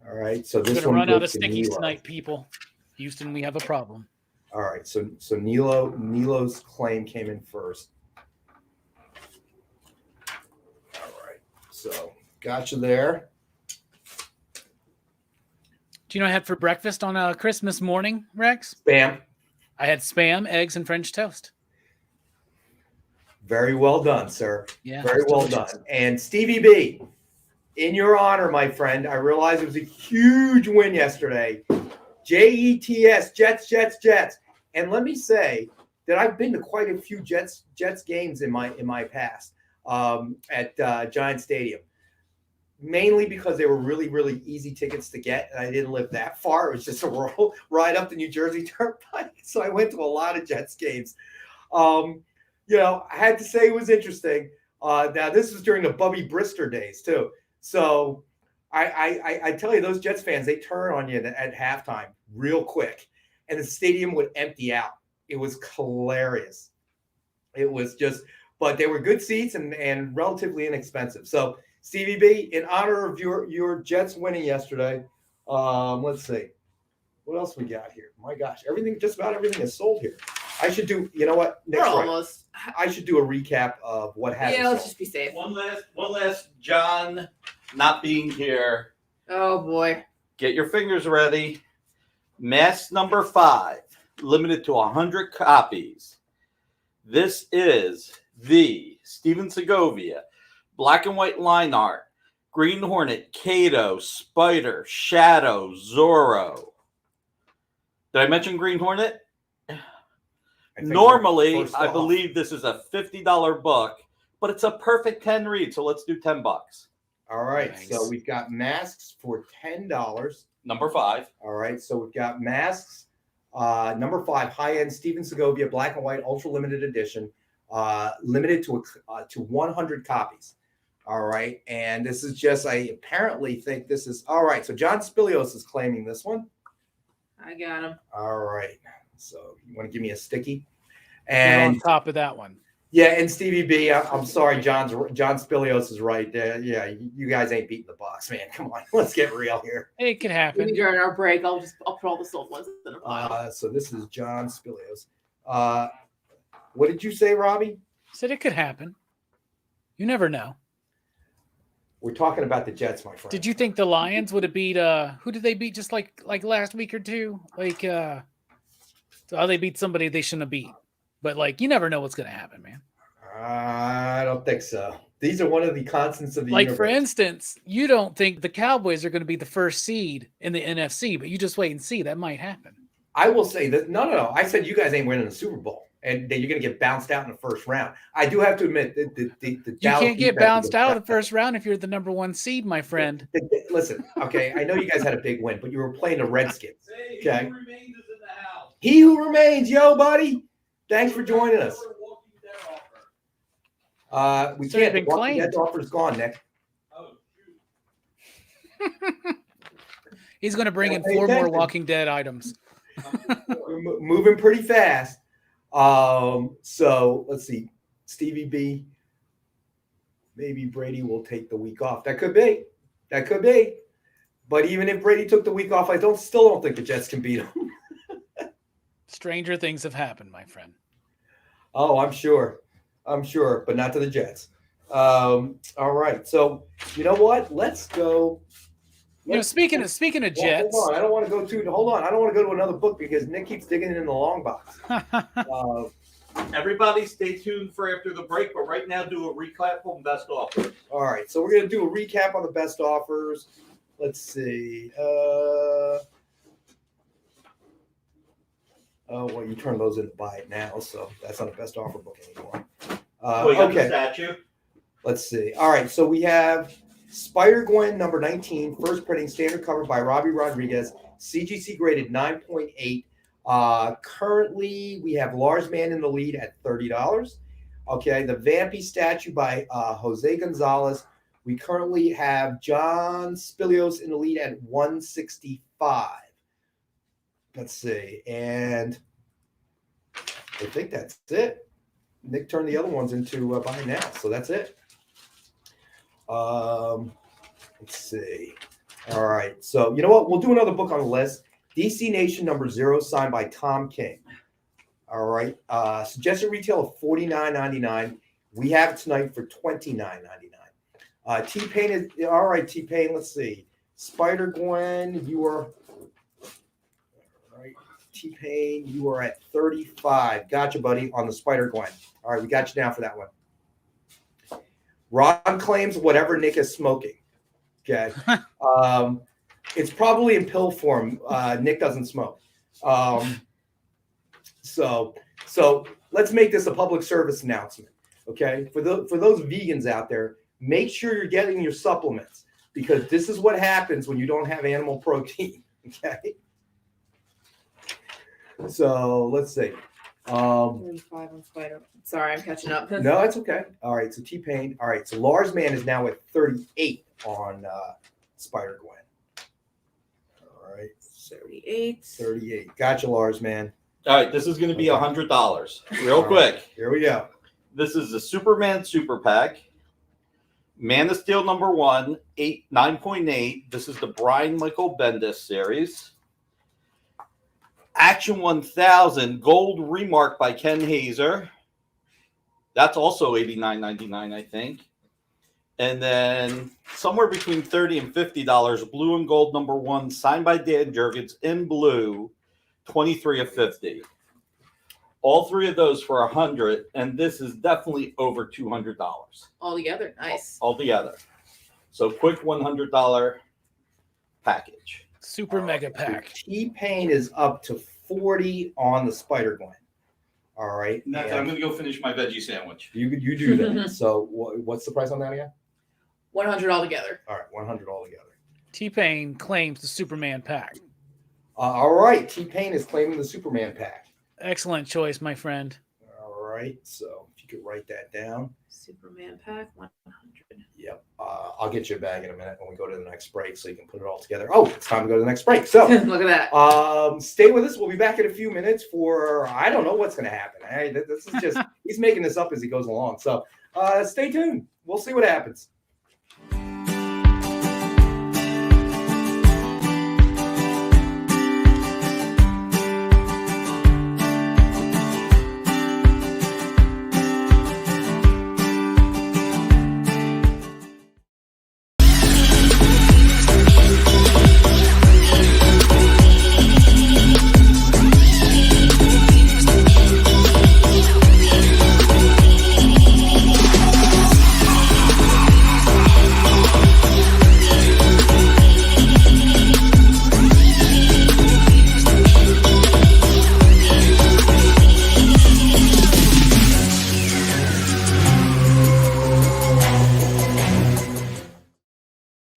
All right. So We're this gonna one run out of goes to stickies Nilo. tonight, people. Houston, we have a problem. All right. So Nilo's claim came in first. All right. So gotcha there. Do you know what I had for breakfast on Christmas morning, Rex? Spam. I had Spam, eggs, and French toast. Very well done, sir. Yeah, Very it's well delicious. done. And Stevie B, in your honor, my friend, I realize it was a huge win yesterday. Jets, Jets. And let me say that I've been to quite a few Jets games in my past at Giant Stadium. Mainly because they were really, really easy tickets to get, and I didn't live that far. It was just a ride up the New Jersey Turnpike. So I went to a lot of Jets games. I had to say it was interesting. Now, this was during the Bubby Brister days, too. So I tell you, those Jets fans, they turn on you at halftime real quick, and the stadium would empty out. It was hilarious. It was just, but they were good seats and relatively inexpensive. So, Stevie B, in honor of your Jets winning yesterday, let's see. What else we got here? My gosh, just about everything is sold here. I should do, you know what? We're almost. I should do a recap of what happened. Yeah, let's just be safe. One last John not being here. Oh, boy. Get your fingers ready. Mask number 5, limited to 100 copies. This is the Steven Segovia black and white line art. Green Hornet, Kato, Spider, Shadow, Zorro. Did I mention Green Hornet? Normally, I believe this is a $50 book, but it's a perfect 10 read, so let's do $10. All right, Nice. So we've got masks for $10. Number 5. All right, so we've got masks. Number 5, high-end Steven Segovia black and white ultra limited edition, limited to 100 copies. All right, and this is just, I apparently think this is, all right, so John Spilios is claiming this one. I got him. All right, so you want to give me a sticky? You're And on top of that one. yeah, and Stevie B, I'm sorry, John Spilios is right. Yeah, you guys ain't beating the Bucks, man. Come on, let's get real here. It could happen. During our break, I'll put all the sold ones in a pile. So this is John Spilios. What did you say, Robbie? Said it could happen. You never know. We're talking about the Jets, my friend. Did you think the Lions would have beat who did they beat just like last week or two? They beat somebody they shouldn't have beat. But you never know what's gonna happen, man. I don't think so. These are one of the constants of the universe. For instance, you don't think the Cowboys are going to be the first seed in the NFC, but you just wait and see. That might happen. I will say that no. I said you guys ain't winning the Super Bowl, and that you're going to get bounced out in the first round. I do have to admit that the You can't get bounced out of the first round if you're the number 1 seed, my friend. Listen, okay, I know you guys had a big win, but you were playing the Redskins. Okay. He who remains is in the house. He who remains, yo, buddy. Thanks for joining us. We So you've can't. been The Walking claimed. Dead offer's gone, Nick. Oh, shoot. He's going to bring in Pay 4 more attention. Walking Dead items. We're moving pretty fast. So let's see. Stevie B. Maybe Brady will take the week off. That could be. But even if Brady took the week off, I still don't think the Jets can beat him. Stranger things have happened, my friend. Oh, I'm sure, but not to the Jets. All right. So you know what? Let's go. Speaking of Jets, Hold on. I don't want to go to another book because Nick keeps digging in the long box. Everybody stay tuned for after the break, but right now do a recap on best offers. All right. So we're going to do a recap on the best offers. Let's see. Well, you turn those in to buy it now, so that's not a best offer book anymore. We got the Okay. statue. Let's see. All right. So we have Spider Gwen number 19, first printing, standard cover by Robbie Rodriguez, CGC graded 9.8. Currently, we have Lars Mann in the lead at $30. Okay. The Vampy statue by Jose Gonzalez. We currently have John Spilios in the lead at $165. Let's see. And I think that's it. Nick turned the other ones into buy now. So that's it. Let's see. All right. So you know what? We'll do another book on the list. DC Nation number 0, signed by Tom King. All right. Suggested retail of $49.99. We have it tonight for $29.99. T-Pain is all right. T-Pain. Let's see. Spider Gwen, you are all right. T-Pain, you are at 35. Gotcha, buddy, on the Spider Gwen. All right, we got you down for that one. Ron claims whatever Nick is smoking. Okay. It's probably in pill form. Nick doesn't smoke. So let's make this a public service announcement. Okay. For those vegans out there, make sure you're getting your supplements, because this is what happens when you don't have animal protein. Okay. So let's see. 35 on Spider. Sorry, I'm catching up. No, it's okay. All right. So T-Pain. All right. So Lars Man is now at 38 on Spider Gwen. All right. 38. Gotcha, Lars Man. All right, this is going to be $100. Real quick. Here we go. This is the Superman Super Pack. Man of Steel #1, 9.8. This is the Brian Michael Bendis series. Action 1000 gold remark by Ken Haeser. That's also $89.99, I think. And then somewhere between $30 and $50, blue and gold #1, signed by Dan Jurgens in blue, 23 of 50. All three of those for $100, and this is definitely over $200 All together. Nice. altogether. So quick $100 package. Super mega pack. T-Pain is up to 40 on the Spider Gwen. All right. I'm going to go finish my veggie sandwich. You do that. So what's the price on that again? 100 altogether. All right, 100 altogether. T-Pain claims the Superman pack. All right, T-Pain is claiming the Superman pack. Excellent choice, my friend. All right, so if you could write that down. Superman pack 100. Yep. I'll get you a bag in a minute when we go to the next break, so you can put it all together. Oh, it's time to go to the next break. So look at that. Stay with us. We'll be back in a few minutes for I don't know what's going to happen. This is just he's making this up as he goes along. So stay tuned. We'll see what happens.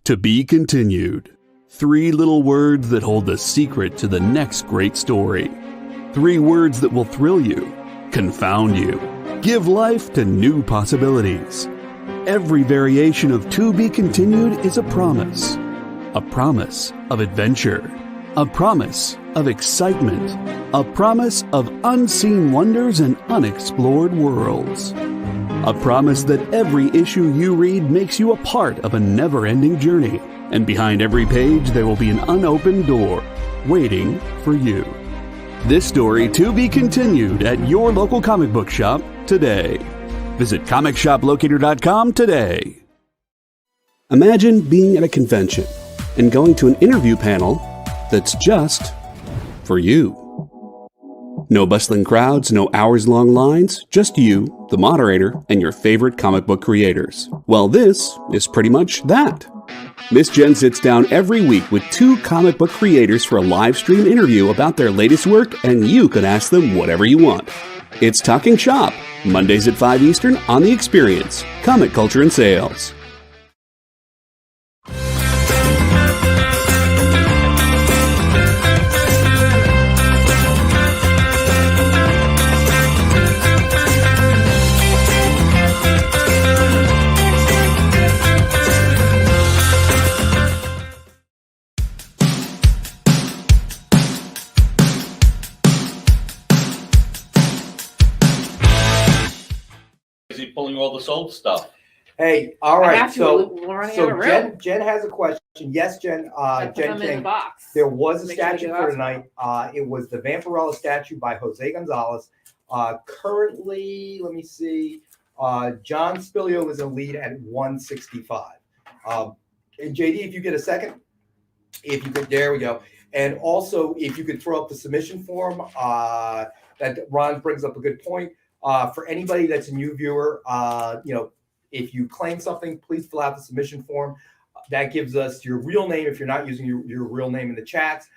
To be continued. 3 little words that hold the secret to the next great story. 3 words that will thrill you, confound you, give life to new possibilities. Every variation of To Be Continued is a promise of adventure, a promise of excitement, a promise of unseen wonders and unexplored worlds. A promise that every issue you read makes you a part of a never-ending journey, and behind every page there will be an unopened door waiting for you. This story to be continued at your local comic book shop today. Visit comicshoplocator.com today. Imagine being at a convention and going to an interview panel that's just for you. No bustling crowds, no hours-long lines, just you, the moderator, and your favorite comic book creators. Well, this is pretty much that. Miss Jen sits down every week with 2 comic book creators for a live stream interview about their latest work, and you can ask them whatever you want. It's Talking Shop, Mondays at 5 Eastern on The Experience, Comic Culture and Sales. Is he pulling all this old stuff? Hey, all I right. have to. We're running out of room. Jen has a question. Yes, Jen. I put Jen them in King. the box. There was a Make sure they statue go for out. tonight. It was the Vampirella statue by Jose Gonzalez. Currently, let me see. John Spilio is in lead at 165. And JD, if you get a second, if you could, there we go. And also, if you could throw up the submission form, that Ron brings up a good point. For anybody that's a new viewer, if you claim something, please fill out the submission form. That gives us your real name if you're not using your real name in the chats.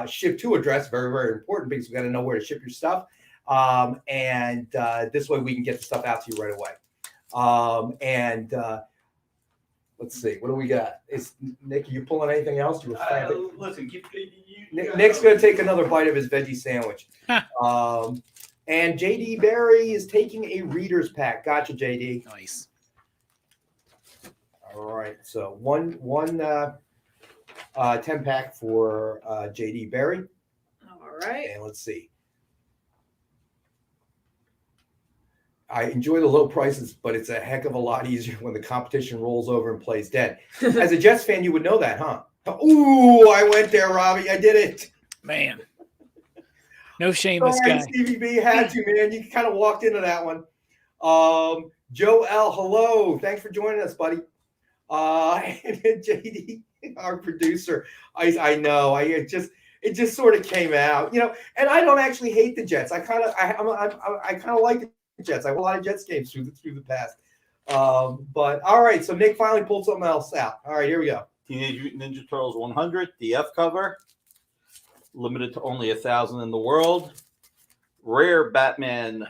Ship to address, very, very important because we got to know where to ship your stuff. And this way we can get the stuff out to you right away. Let's see, what do we got? Is Nick, are you pulling anything else? Listen, Nick's going to take another bite of his veggie sandwich. And JD Barry is taking a reader's pack. Gotcha, JD. Nice. All right, so one 10-pack for JD Barry. All right. And let's see. I enjoy the low prices, but it's a heck of a lot easier when the competition rolls over and plays dead. As a Jets fan, you would know that, huh? Ooh, I went there, Robbie. I did it. Man. No shame, this Sorry, guy. Stevie B had to, man. You kind of walked into that one. Joe L, hello. Thanks for joining us, buddy. And then JD, our producer. I know. It just sort of came out, you know. And I don't actually hate the Jets. I kind of like the Jets. I have a lot of Jets games through the past. But all right, so Nick finally pulled something else out. All right, here we go. Teenage Mutant Ninja Turtles 100, DF cover. Limited to only 1,000 in the world. Rare Batman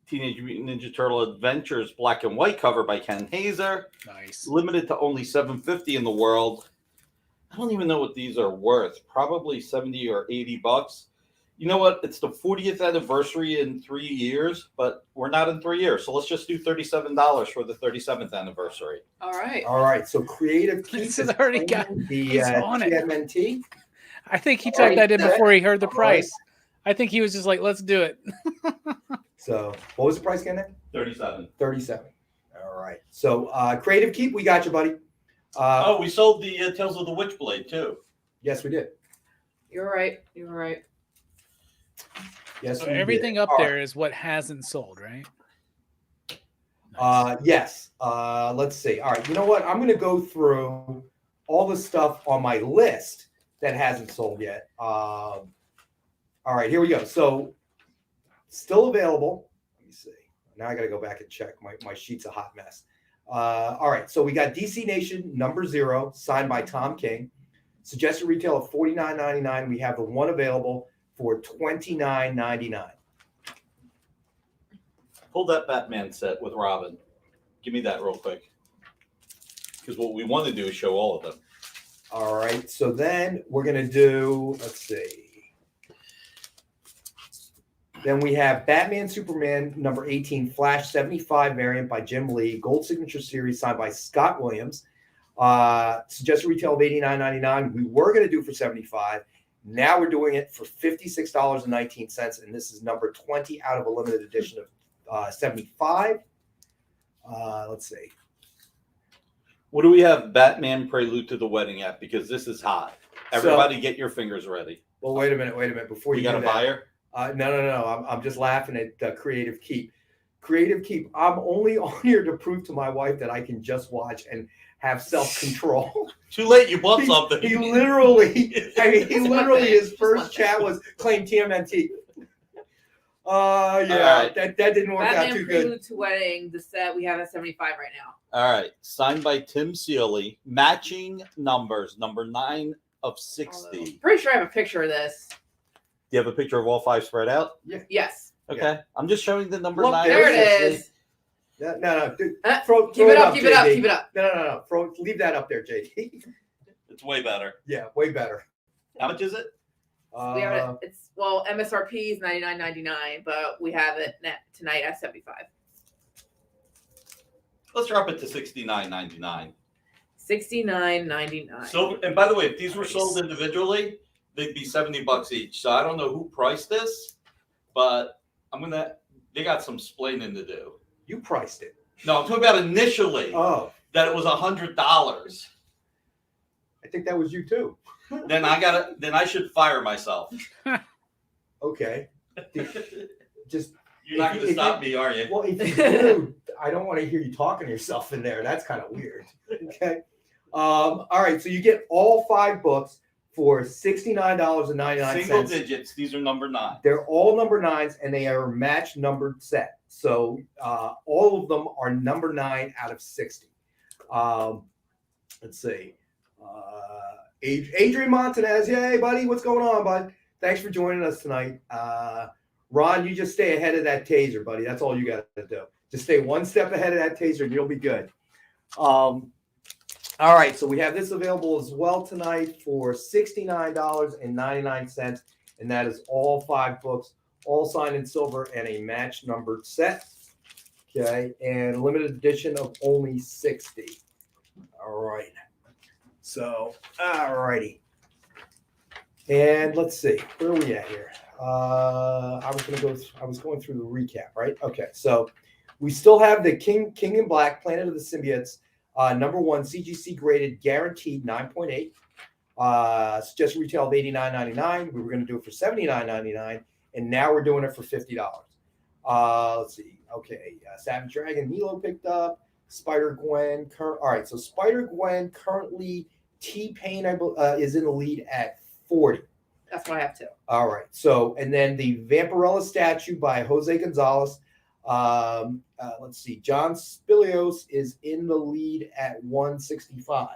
Teenage Mutant Ninja Turtle Adventures black and white cover by Ken Haeser. Nice. Limited to only 750 in the world. I don't even know what these are worth. Probably 70 or 80 bucks. You know what? It's the 40th anniversary in 3 years, but we're not in 3 years. So let's just do $37 for the 37th anniversary. All right. All right, so Creative This Keep has already got the on it. TMNT. I think he All typed right, that in before he heard the all price. I think he was just like, let's do it. So what was the price again, Nick? 37. 37. All right. So Creative Keep, we got you, buddy. We sold the Tales of the Witchblade too. Yes, we did. You're right. You're right. Yes, So we everything did. up All there is what hasn't sold, right? Yes. Let's see. All right. You know what? I'm going to go through all the stuff on my list that hasn't sold yet. All right. Here we go. So still available. Let me see. Now I got to go back and check. My sheet's a hot mess. All right. So we got DC Nation #0 signed by Tom King. Suggested retail of $49.99. We have the one available for $29.99. Pull that Batman set with Robin. Give me that real quick. Because what we want to do is show all of them. All right. So then we're going to do, let's see. Then we have Batman Superman #18 Flash 75 variant by Jim Lee. Gold Signature Series signed by Scott Williams. Suggested retail of $89.99. We were going to do for $75. Now we're doing it for $56.19. And this is number 20 out of a limited edition of 75. Let's see. What do we have Batman Prelude to the Wedding at? Because this is hot. Everybody get your fingers ready. Well, wait a minute. Before You you got do a that, buyer? No. I'm just laughing at Creative Keep. Creative Keep. I'm only on here to prove to my wife that I can just watch and have self-control. Too late. You bought something. He literally, his first chat was claim TMNT. right. that didn't work out Batman too Prelude good. to Wedding, the set we have at 75 right now. All right. Signed by Tim Seeley. Matching numbers. Number 9 of 60. Pretty sure I have a picture of this. Do you have a picture of all 5 spread out? Yes. Okay. Yeah. I'm just showing the number Look, 9. There of it 60. is. No. Dude, Keep throw it up. Keep it up. JD. Keep it up. No. Leave that up there, JD. It's way better. Yeah, way better. How much is it? We have it. It's MSRP is $99.99, but we have it tonight at 75. Let's drop it to $69.99. $69.99. So, and by the way, if these were sold individually, they'd be $70 each. So I don't know who priced this, but they got some splaining to do. You priced it. No, I'm talking about initially Oh, that it was $100. I think that was you too. Then I should fire myself. Okay. Just You're not going to stop me, are you? well, if you do, I don't want to hear you talking to yourself in there. That's kind of weird. Okay. All right. So you get all 5 books for $69.99. Single digits. These are number 9. They're all number 9s and they are match numbered set. So all of them are number 9 out of 60. Let's see. Adrian Montanez. Yay, buddy. What's going on, bud? Thanks for joining us tonight. Ron, you just stay ahead of that taser, buddy. That's all you got to do. Just stay one step ahead of that taser and you'll be good. All right. So we have this available as well tonight for $69.99. And that is all 5 books, all signed in silver and a match numbered set. Okay. And limited edition of only 60. All right. So, all righty. And let's see, where are we at here? I was going through the recap, right? Okay. So we still have the King in Black, Planet of the Symbiotes, #1 CGC graded, guaranteed 9.8. Suggested retail of $89.99. We were going to do it for $79.99, and now we're doing it for $50. Let's see. Okay, Savage Dragon, Nilo picked up. Spider Gwen. All right, so Spider Gwen currently T-Pain is in the lead at 40. That's what I have too. All right. So, and then the Vampirella statue by Jose Gonzalez. Let's see. John Spilios is in the lead at 165.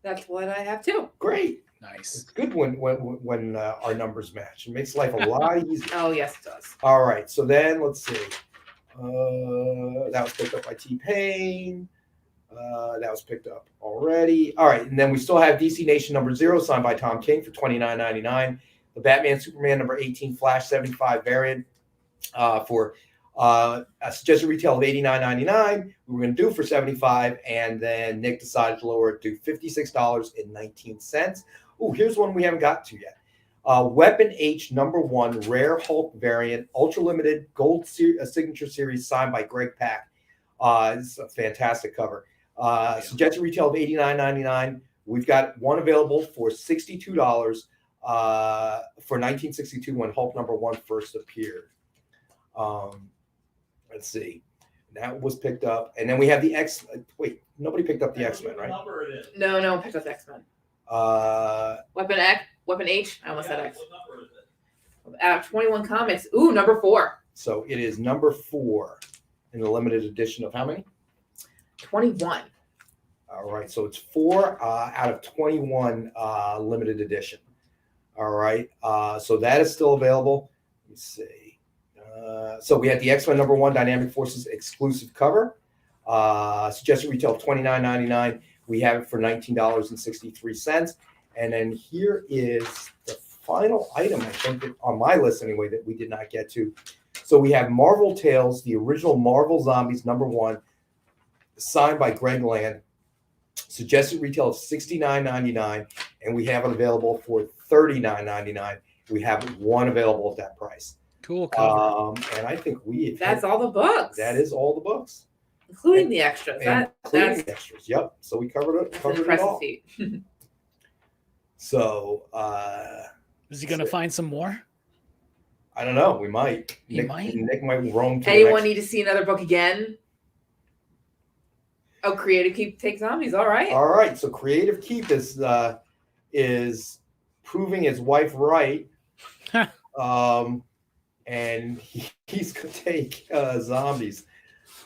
That's what I have too. Great. Nice. It's good when our numbers match. It makes life a lot easier. Oh, yes, it does. All right. So then let's see. That was picked up by T-Pain. That was picked up already. All right, and then we still have DC Nation #0 signed by Tom King for $29.99. The Batman Superman #18 Flash 75 variant for a suggested retail of $89.99. We were going to do for $75, and then Nick decided to lower it to $56.19. Oh, here's one we haven't got to yet. Weapon H #1 Rare Hulk variant, ultra limited gold signature series signed by Greg Pak. It's a fantastic cover. Suggested retail of $89.99. We've got one available for $62 for 1962 when Hulk #1 first appeared. Let's see. That was picked up. And then we have the X. Wait, nobody picked up the X-Men, right? No one picked up the X-Men. Weapon H. I almost said X. What number is it? Out of 21 comics. Ooh, #4. So it is #4 in the limited edition of how many? 21. All right. So it's 4 out of 21 limited edition. All right. So that is still available. Let me see. So we had the X-Men #1 Dynamic Forces exclusive cover. Suggested retail of $29.99. We have it for $19.63. And then here is the final item, I think, on my list anyway, that we did not get to. So we have Marvel Tales, the original Marvel Zombies #1, signed by Greg Land. Suggested retail of $69.99, and we have it available for $39.99. We have one available at that price. Cool cover. And I think that's all the books. That is all the books, including the extras. Including the extras. Yep. So we covered it. Covered it all. Feat. So, is he going to find some more? I don't know. We might. Nick might roam. Anyone need to see another book again? Oh, Creative Keep Take Zombies. All right. All right. So Creative Keep is proving his wife right. And he's going to take zombies.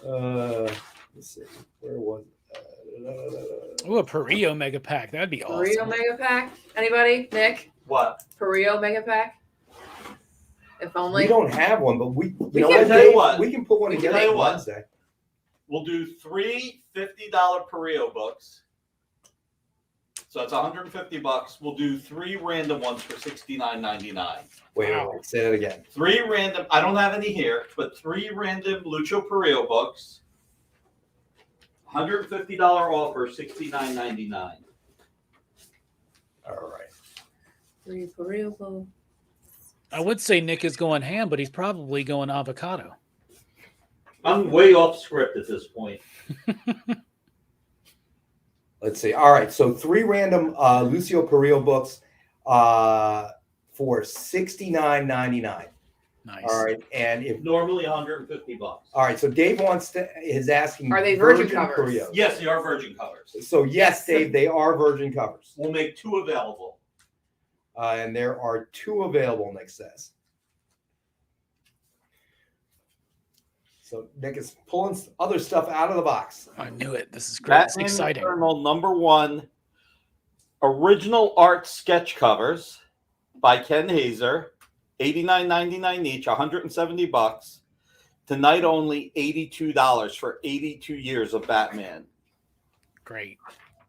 Let's see. Where was it? Oh, a Perillo Mega Pack. That'd be awesome. Perillo Mega Pack. Anybody? Nick? What? Perillo Mega Pack? If only. We don't have one, but we can put one together on Wednesday. We'll do 3 $50 Perillo books. So that's $150. We'll do 3 random ones for $69.99. Wait, say that again. 3 random. I don't have any here, but 3 random Lucho Perillo books. $150 offer, $69.99. All right. 3 Perillo books. I would say Nick is going ham, but he's probably going avocado. I'm way off script at this point. Let's see. All right. So 3 random Lucio Perillo books for $69.99. Nice. All right. And if normally $150. All right. So Dave is asking, are they virgin covers? Perillos. Yes, they are virgin covers. So yes, Dave, they are virgin covers. We'll make 2 available. And there are 2 available, Nick says. So Nick is pulling other stuff out of the box. I knew it. This is great. It's Batman exciting. Eternal #1 original art sketch covers by Ken Haeser, $89.99 each, $170. Tonight only $82 for 82 years of Batman. Great.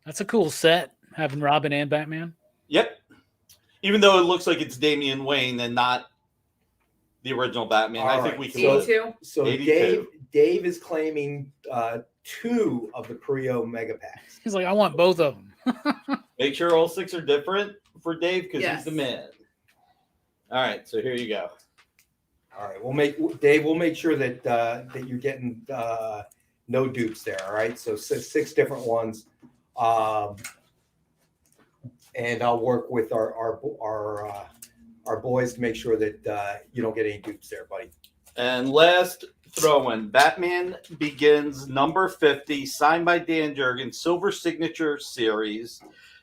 That's a cool set, having Robin and Batman. Yep. Even though it looks like it's Damian Wayne and not the original Batman, I think we can. 82. So 82. Dave is claiming 2 of the Creo mega packs. He's like, I want both of them. Make sure all 6 are different for Dave because Yes. he's the man. All right, so here you go. All right, we'll make sure that that you're getting no dupes there. All right, so 6 different ones, and I'll work with our boys to make sure that you don't get any dupes there, buddy. And last throw-in, Batman Begins #50, signed by Dan Jurgens, Silver Signature Series.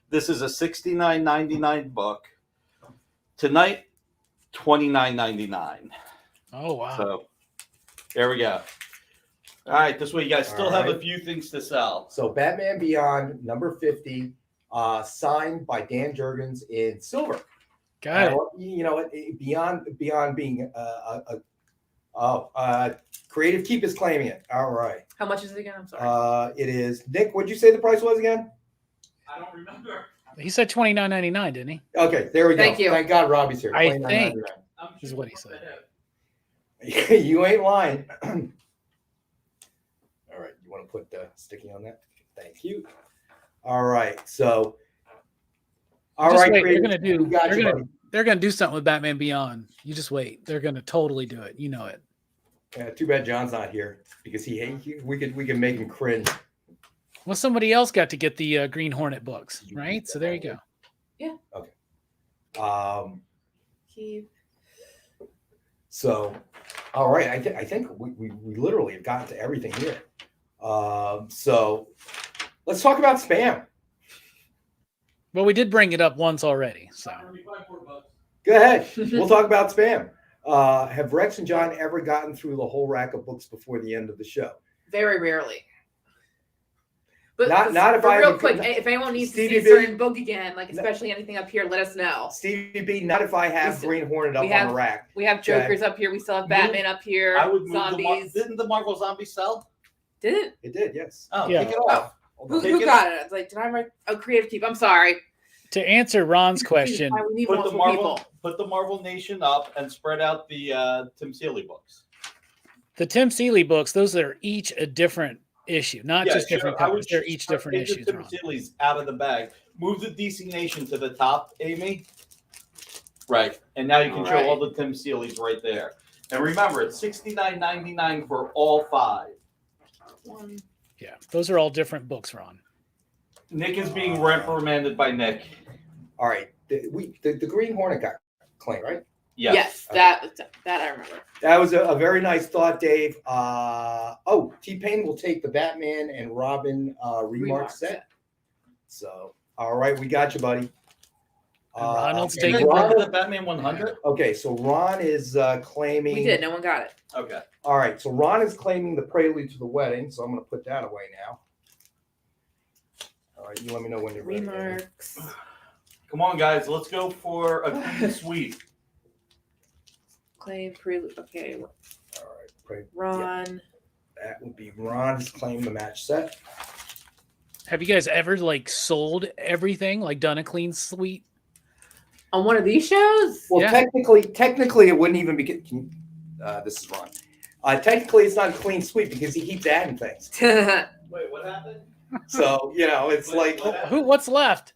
This is a $69.99 book. Tonight, $29.99. Oh, wow. So there we go. All right, this way you guys still All have a right. few things to sell. So Batman Beyond #50, signed by Dan Jurgens in silver. Got it. You know, beyond being Creative Keep is claiming it. All right. How much is it again? I'm sorry. It is Nick. What'd you say the price was again? I don't remember. He said $29.99, didn't he? Okay, there we go. Thank you. Thank God Robbie's here. I $29.99. Is what he said. You ain't lying. All right, you want to put the sticky on that? Thank you. All right, so. All Just right, wait, Creative, they're gonna do. we got They're you, gonna. buddy. They're gonna do something with Batman Beyond. You just wait. They're gonna totally do it. You know it. Too bad John's not here because we could make him cringe. Well, somebody else got to get the Green Hornet books, right? So there you go. Keep. So, all right, I think we literally have gotten to everything here. So let's talk about spam. Well, we did bring it up once already. So Go ahead. We'll talk about spam. Have Rex and John ever gotten through the whole rack of books before the end of the show? Very rarely. But Not if but I real have a- quick, if anyone needs to see Stevie a B. certain book again, like especially anything up here, let us know. Stevie B, not if I have We Green Hornet up we on have- the rack. We have Jokers up here. We still have Batman up here. I would move Zombies. didn't the Marvel Zombies sell? Did it? It did, yes. Oh, Yeah. take it off. Who got it? It's like, did I write? Oh, Creative Keep. I'm sorry. to answer Ron's question, We need Put the multiple Marvel Nation up and spread out the Tim Seeley books. the Tim Seeley books, those are each a different issue, not Yeah, just sure. different I would covers. They're each different take the issues. Tim Ron. Seeley's out of the bag. Move the DC Nation to the top, Amy. Right, and now you can show all the Tim Seeleys right there. And remember, it's $69.99 for all 5. One. Yeah, those are all different books, Ron. Nick is being reprimanded by Nick. All right. The Green Hornet got claimed, right? Yes, that I remember. That was a very nice thought, Dave. T-Pain will take the Batman and Robin remark set. So, all right, we got you, buddy. Ronald's and taking Ron- the Batman 100? Okay, so Ron is claiming. We did. No one got it. Okay. All right, so Ron is claiming the Prelude to the Wedding, so I'm going to put that away now. All right, you let me know when you're ready. Remarks. Come on, guys. Let's go for a clean sweep. Claim Prelude. Okay. All right, Ron. that would be Ron has claimed the match set. Have you guys ever sold everything, done a clean sweep? On one of these shows? Well, Yeah. technically, it wouldn't even be. This is Ron. Technically, it's not a clean sweep because he keeps adding things. Wait, what happened? So it's like What's left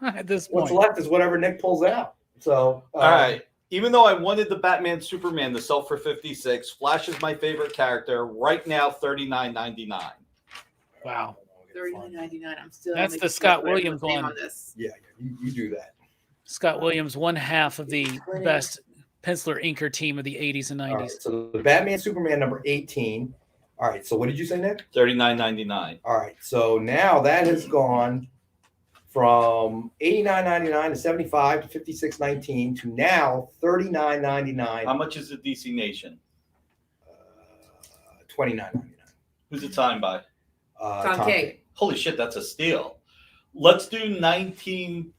at this point? what's left is whatever Nick pulls out. So All right. Even though I wanted the Batman Superman to sell for $56, Flash is my favorite character. Right now, $39.99. Wow. $39.99. I'm still. That's making the Scott sure I put Williams my name one. on this. Yeah, you do that. Scott Williams, one half of the best penciler inker team of the 80s and 90s. All right, so the Batman Superman number 18. All right, so what did you say, Nick? $39.99. All right, so now that has gone from $89.99 to $75 to $56.19 to now $39.99. How much is the DC Nation? $29.99. Who's it signed by? Tom King. Holy shit, that's a steal. Let's do 19.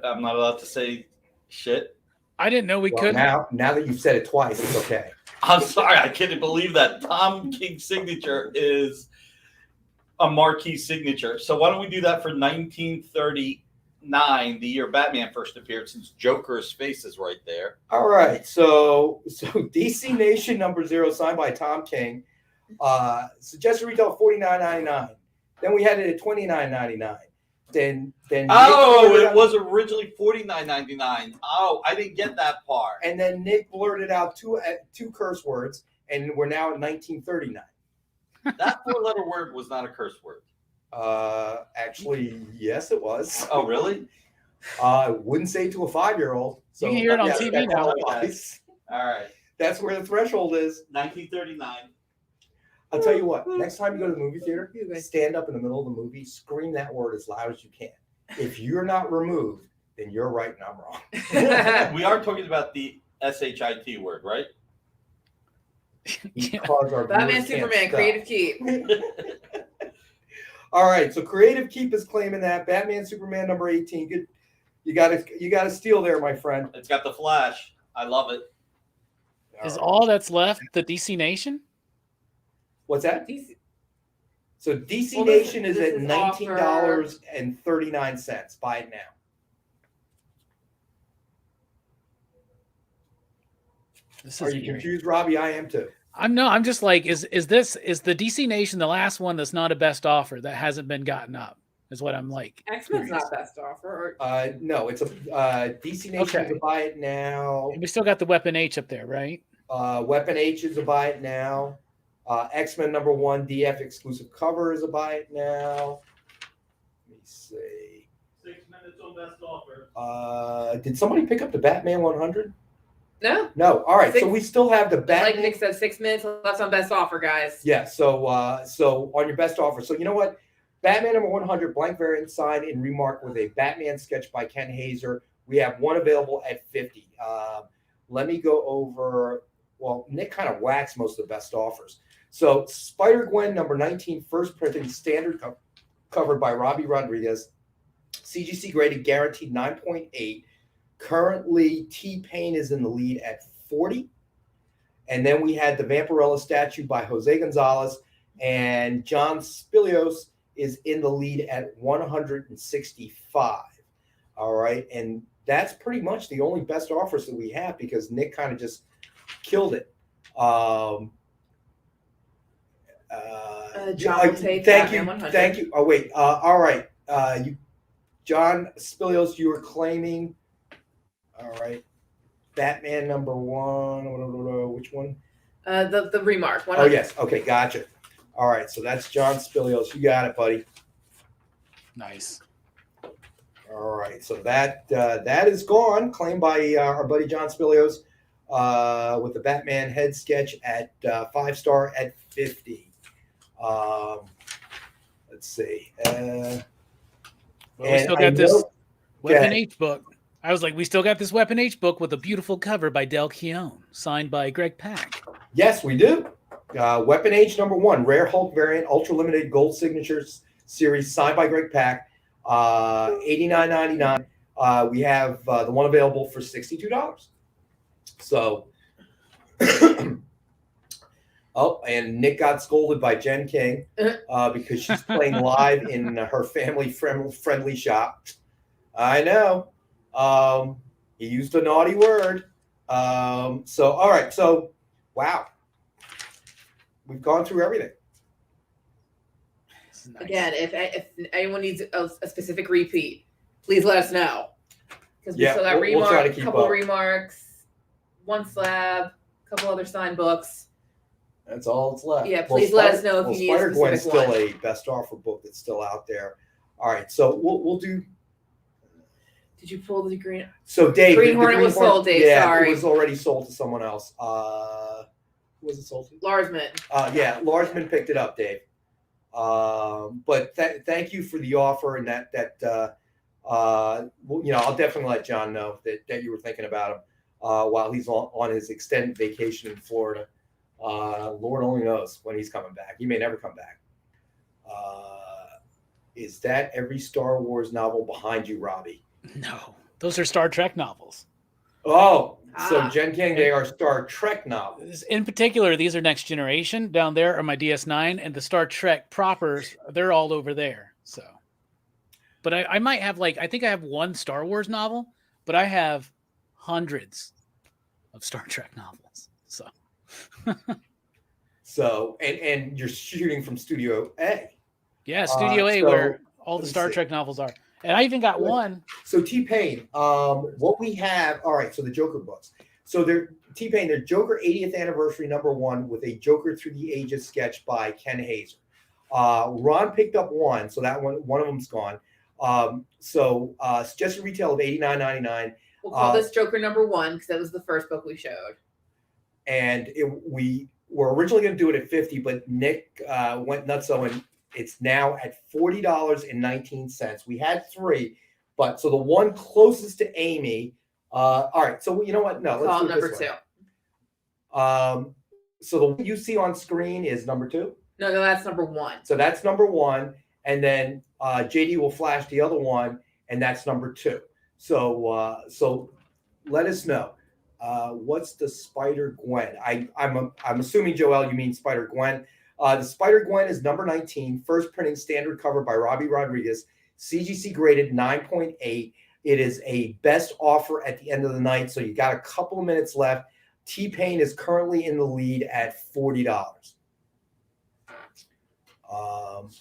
I'm not allowed to say shit. I didn't know we Well, could. now that you've said it twice, it's okay. I'm sorry, I can't believe that. Tom King's signature is a marquee signature. So why don't we do that for 1939, the year Batman first appeared, since Joker's face is right there. All right, so DC Nation number 0 signed by Tom King. Suggested retail $49.99. Then we had it at $29.99. Then it was originally $49.99. Oh, I didn't get that part. And then Nick blurted out two curse words, and we're now at $19.39. That 4-letter word was not a curse word. Actually, yes, it was. Oh, really? I wouldn't say to a 5-year-old. So You can hear it on TV now. All right. That's where the threshold is. 1939. I'll tell you what, next time you go to the movie theater, stand up in the middle of the movie, scream that word as loud as you can. If you're not removed, then you're right and I'm wrong. We are talking about the SHIT word, right? Because our Batman, viewers can't Superman, stop. Creative Keep. All right, so Creative Keep is claiming that. Batman, Superman number 18. Good. You got to steal there, my friend. It's got the flash. I love it. Is all that's left the DC Nation? What's that? DC. So DC Well, Nation this is at is $19.39. Buy it now. This Are is you eerie. confused, Robbie? I am too. I'm just like, is the DC Nation the last one that's not a best offer that hasn't been gotten up? Is what I'm like. X-Men's not best offer. No, it's a DC Nation is a buy it now. And we still got the Weapon H up there, right? Weapon H is a buy it now. X-Men number 1 DF exclusive cover is a buy it now. Let me see. 6 minutes on best offer. Did somebody pick up the Batman 100? No. No. All right. Six- So we still have the Batman. Like Nick said, 6 minutes left on best offer, guys. Yeah. So on your best offer. So you know what? Batman number 100 blank variant signed in remark with a Batman sketch by Ken Haeser. We have one available at 50. Let me go over. Well, Nick kind of waxed most of the best offers. So Spider-Gwen number 19, first printing standard covered by Robbie Rodriguez. CGC graded guaranteed 9.8. Currently, T-Pain is in the lead at 40. And then we had the Vampirella statue by Jose Gonzalez. And John Spilios is in the lead at 165. All right. And that's pretty much the only best offers that we have because Nick kind of just killed it. John will take thank you. Batman 100. Thank you. Oh, wait. All right. John Spilios, you were claiming. All right. Batman number 1. Which one? The remark. Oh, yes. Okay. Gotcha. All right. So that's John Spilios. You got it, buddy. Nice. All right. So that is gone. Claimed by our buddy John Spilios with the Batman head sketch at 5-star at 50. Let's see. Well, we still got this Weapon H book. I was like, we still got this Weapon H book with a beautiful cover by Del Keown, signed by Greg Pak. Yes, we do. Weapon H number 1, rare Hulk variant, ultra limited gold signatures series, signed by Greg Pak. $89.99. We have the one available for $62. So, oh, and Nick got scolded by Jen King because she's playing live in her family friendly shop. I know. He used a naughty word. So, all right. So, wow. We've gone through everything. Nice. Again, if anyone needs a specific repeat, please let us know. Because we still got we'll try to remarks, keep couple up. remarks, one slab, couple other signed books. That's all that's left. Yeah, please let us know if you need a Spider-Gwen's specific still one. a best offer book that's still out there. All right, so we'll do. Did you pull the green? So Dave, Green the Hornet was sold, Dave, Yeah, sorry. it was already sold to someone else. Who was it sold to? Larsman. Yeah, Larsman picked it up, Dave. But thank you for the offer, and I'll definitely let John know that you were thinking about him while he's on his extended vacation in Florida. Lord only knows when he's coming back. He may never come back. Is that every Star Wars novel behind you, Robbie? No, those are Star Trek novels. Oh, so Jen King, they are Star Trek novels. In particular, these are Next Generation. Down there are my DS9, and the Star Trek propers, they're all over there. So, but I might have I think I have one Star Wars novel, but I have hundreds of Star Trek novels. So, so and you're shooting from Studio A. Yeah, Studio A, where all the Star Trek novels are. And I even got one. So T-Pain, what we have, all right, so the Joker books. So T-Pain, their Joker 80th anniversary #1 with a Joker Through the Ages sketch by Ken Haeser. Ron picked up one, so that one of them's gone. Suggested retail of $89.99. We'll call this Joker #1 because that was the first book we showed. And we were originally going to do it at $50, but Nick went nutso, and it's now at $40.19. We had 3, but so the one closest to Amy. All right, so you know what? No, let's do number this 2. So the one you see on screen is number 2. No, that's number 1. So that's number 1, and then JD will flash the other one, and that's number 2. So let us know. What's the Spider Gwen? I'm assuming, Joel, you mean Spider Gwen. The Spider Gwen is number 19, first printing, standard cover by Robbie Rodriguez, CGC graded 9.8. It is a best offer at the end of the night, so you got a couple of minutes left. T-Pain is currently in the lead at $40.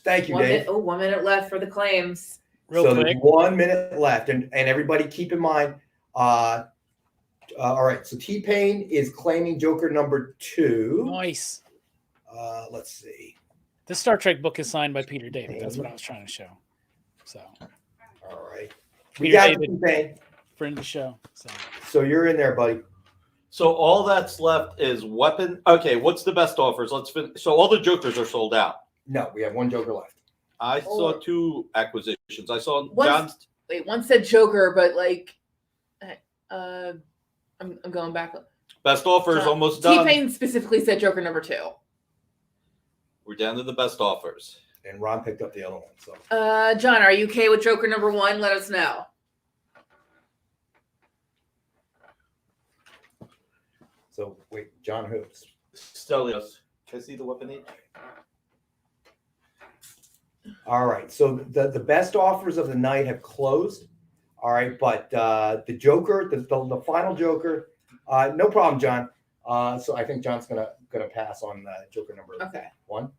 Thank you, Dave. 1 minute left for the claims. Real quick. There's 1 minute left, and everybody keep in mind. All right, so T-Pain is claiming Joker number 2. Nice. Let's see. This Star Trek book is signed by Peter David. That's what I was trying to show. So, all right, we got T-Pain, friend of the show. So you're in there, buddy. So all that's left is weapon. Okay, what's the best offers? Let's finish. So all the Jokers are sold out. No, we have one Joker left. I saw 2 acquisitions. I saw John's. Wait, one said Joker, but I'm going back. Best offer is almost done. T-Pain specifically said Joker number 2. We're down to the best offers. And Ron picked up the other one. So, John, are you okay with Joker number 1? Let us know. So wait, John Hoops. Stelios. Can I see the weapon each? All right. So the best offers of the night have closed. All right, but the Joker, the final Joker, no problem, John. So I think John's gonna pass on Joker number 1.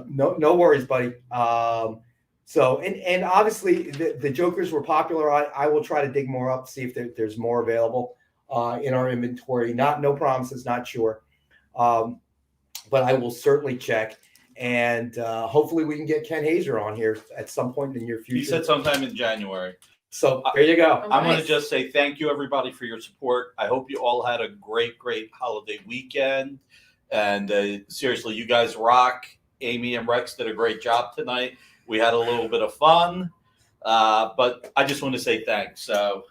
No worries, buddy. So and obviously the Jokers were popular. I will try to dig more up, see if there's more available in our inventory. No promises, not sure, but I will certainly check. And hopefully we can get Ken Haeser on here at some point in the near future. He said sometime in January. So there you go. I'm going to just say thank you, everybody, for your support. I hope you all had a great holiday weekend. And seriously, you guys rock. Amy and Rex did a great job tonight. We had a little bit of fun. But I just want to say thanks. So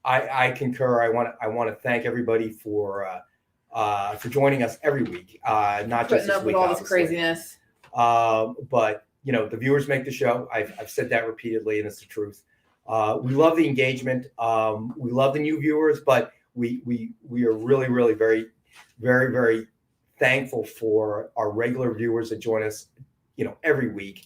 I concur. I want to thank everybody for joining us every week. Not just this week, with all this craziness. But the viewers make the show. I've said that repeatedly, and it's the truth. We love the engagement. We love the new viewers, but we are really, really very, very, very thankful for our regular viewers that join us, every week.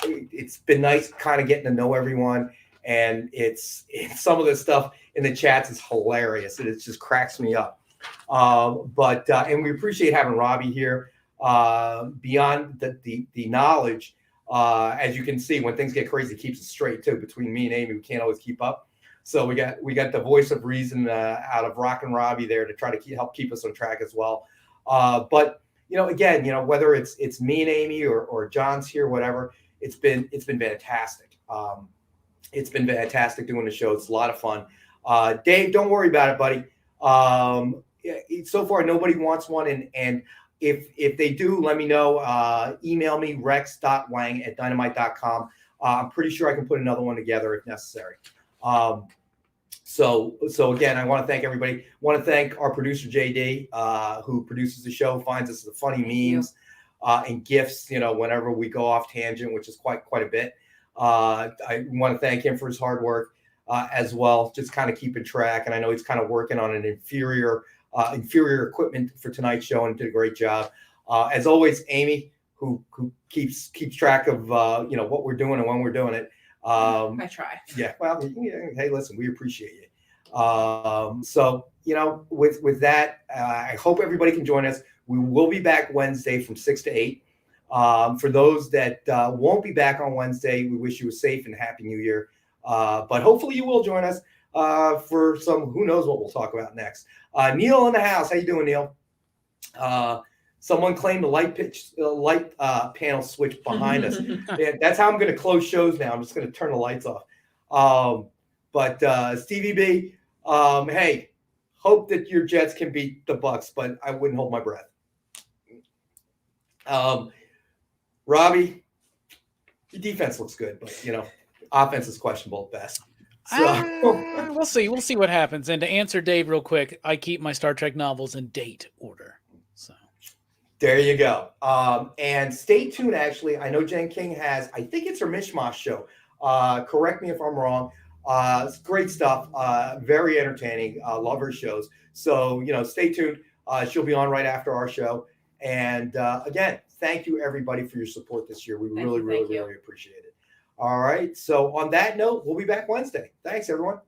It's been nice kind of getting to know everyone, and it's some of the stuff in the chats is hilarious, and it just cracks me up. And we appreciate having Robbie here. Beyond the knowledge, as you can see, when things get crazy, it keeps it straight too. Between me and Amy, we can't always keep up. So we got the voice of reason out of Rockin' Robbie there to try to help keep us on track as well. But again, whether it's me and Amy or John's here, whatever, it's been fantastic. It's been fantastic doing the show. It's a lot of fun. Dave, don't worry about it, buddy. So far nobody wants one, and if they do, let me know. Email me rex.wang@dynamite.com. I'm pretty sure I can put another one together if necessary. So again, I want to thank everybody. Want to thank our producer JD, who produces the show, finds us the funny memes and gifts, whenever we go off tangent, which is quite a bit. I want to thank him for his hard work as well, just kind of keeping track. And I know he's kind of working on an inferior equipment for tonight's show and did a great job. As always, Amy, who keeps track of what we're doing and when we're doing it. I try. Yeah. Well, hey, listen, we appreciate you. So with that, I hope everybody can join us. We will be back Wednesday from 6 to 8. For those that won't be back on Wednesday, we wish you a safe and happy New Year. But hopefully you will join us for some, who knows what we'll talk about next. Neil in the house. How you doing, Neil? Someone claimed the light panel switch behind us. Yeah, that's how I'm going to close shows now. I'm just going to turn the lights off. But Stevie B, hey, hope that your Jets can beat the Bucks, but I wouldn't hold my breath. Robbie, your defense looks good, but offense is questionable at best. So we'll see. We'll see what happens. And to answer Dave real quick, I keep my Star Trek novels in date order. So there you go. And stay tuned. Actually, I know Jen King has. I think it's her Mishmash show. Correct me if I'm wrong. It's great stuff. Very entertaining. Love her shows. So stay tuned. She'll be on right after our show. And again, thank you everybody for your support this year. We really appreciate it. All right. So on that note, we'll be back Wednesday. Thanks, everyone.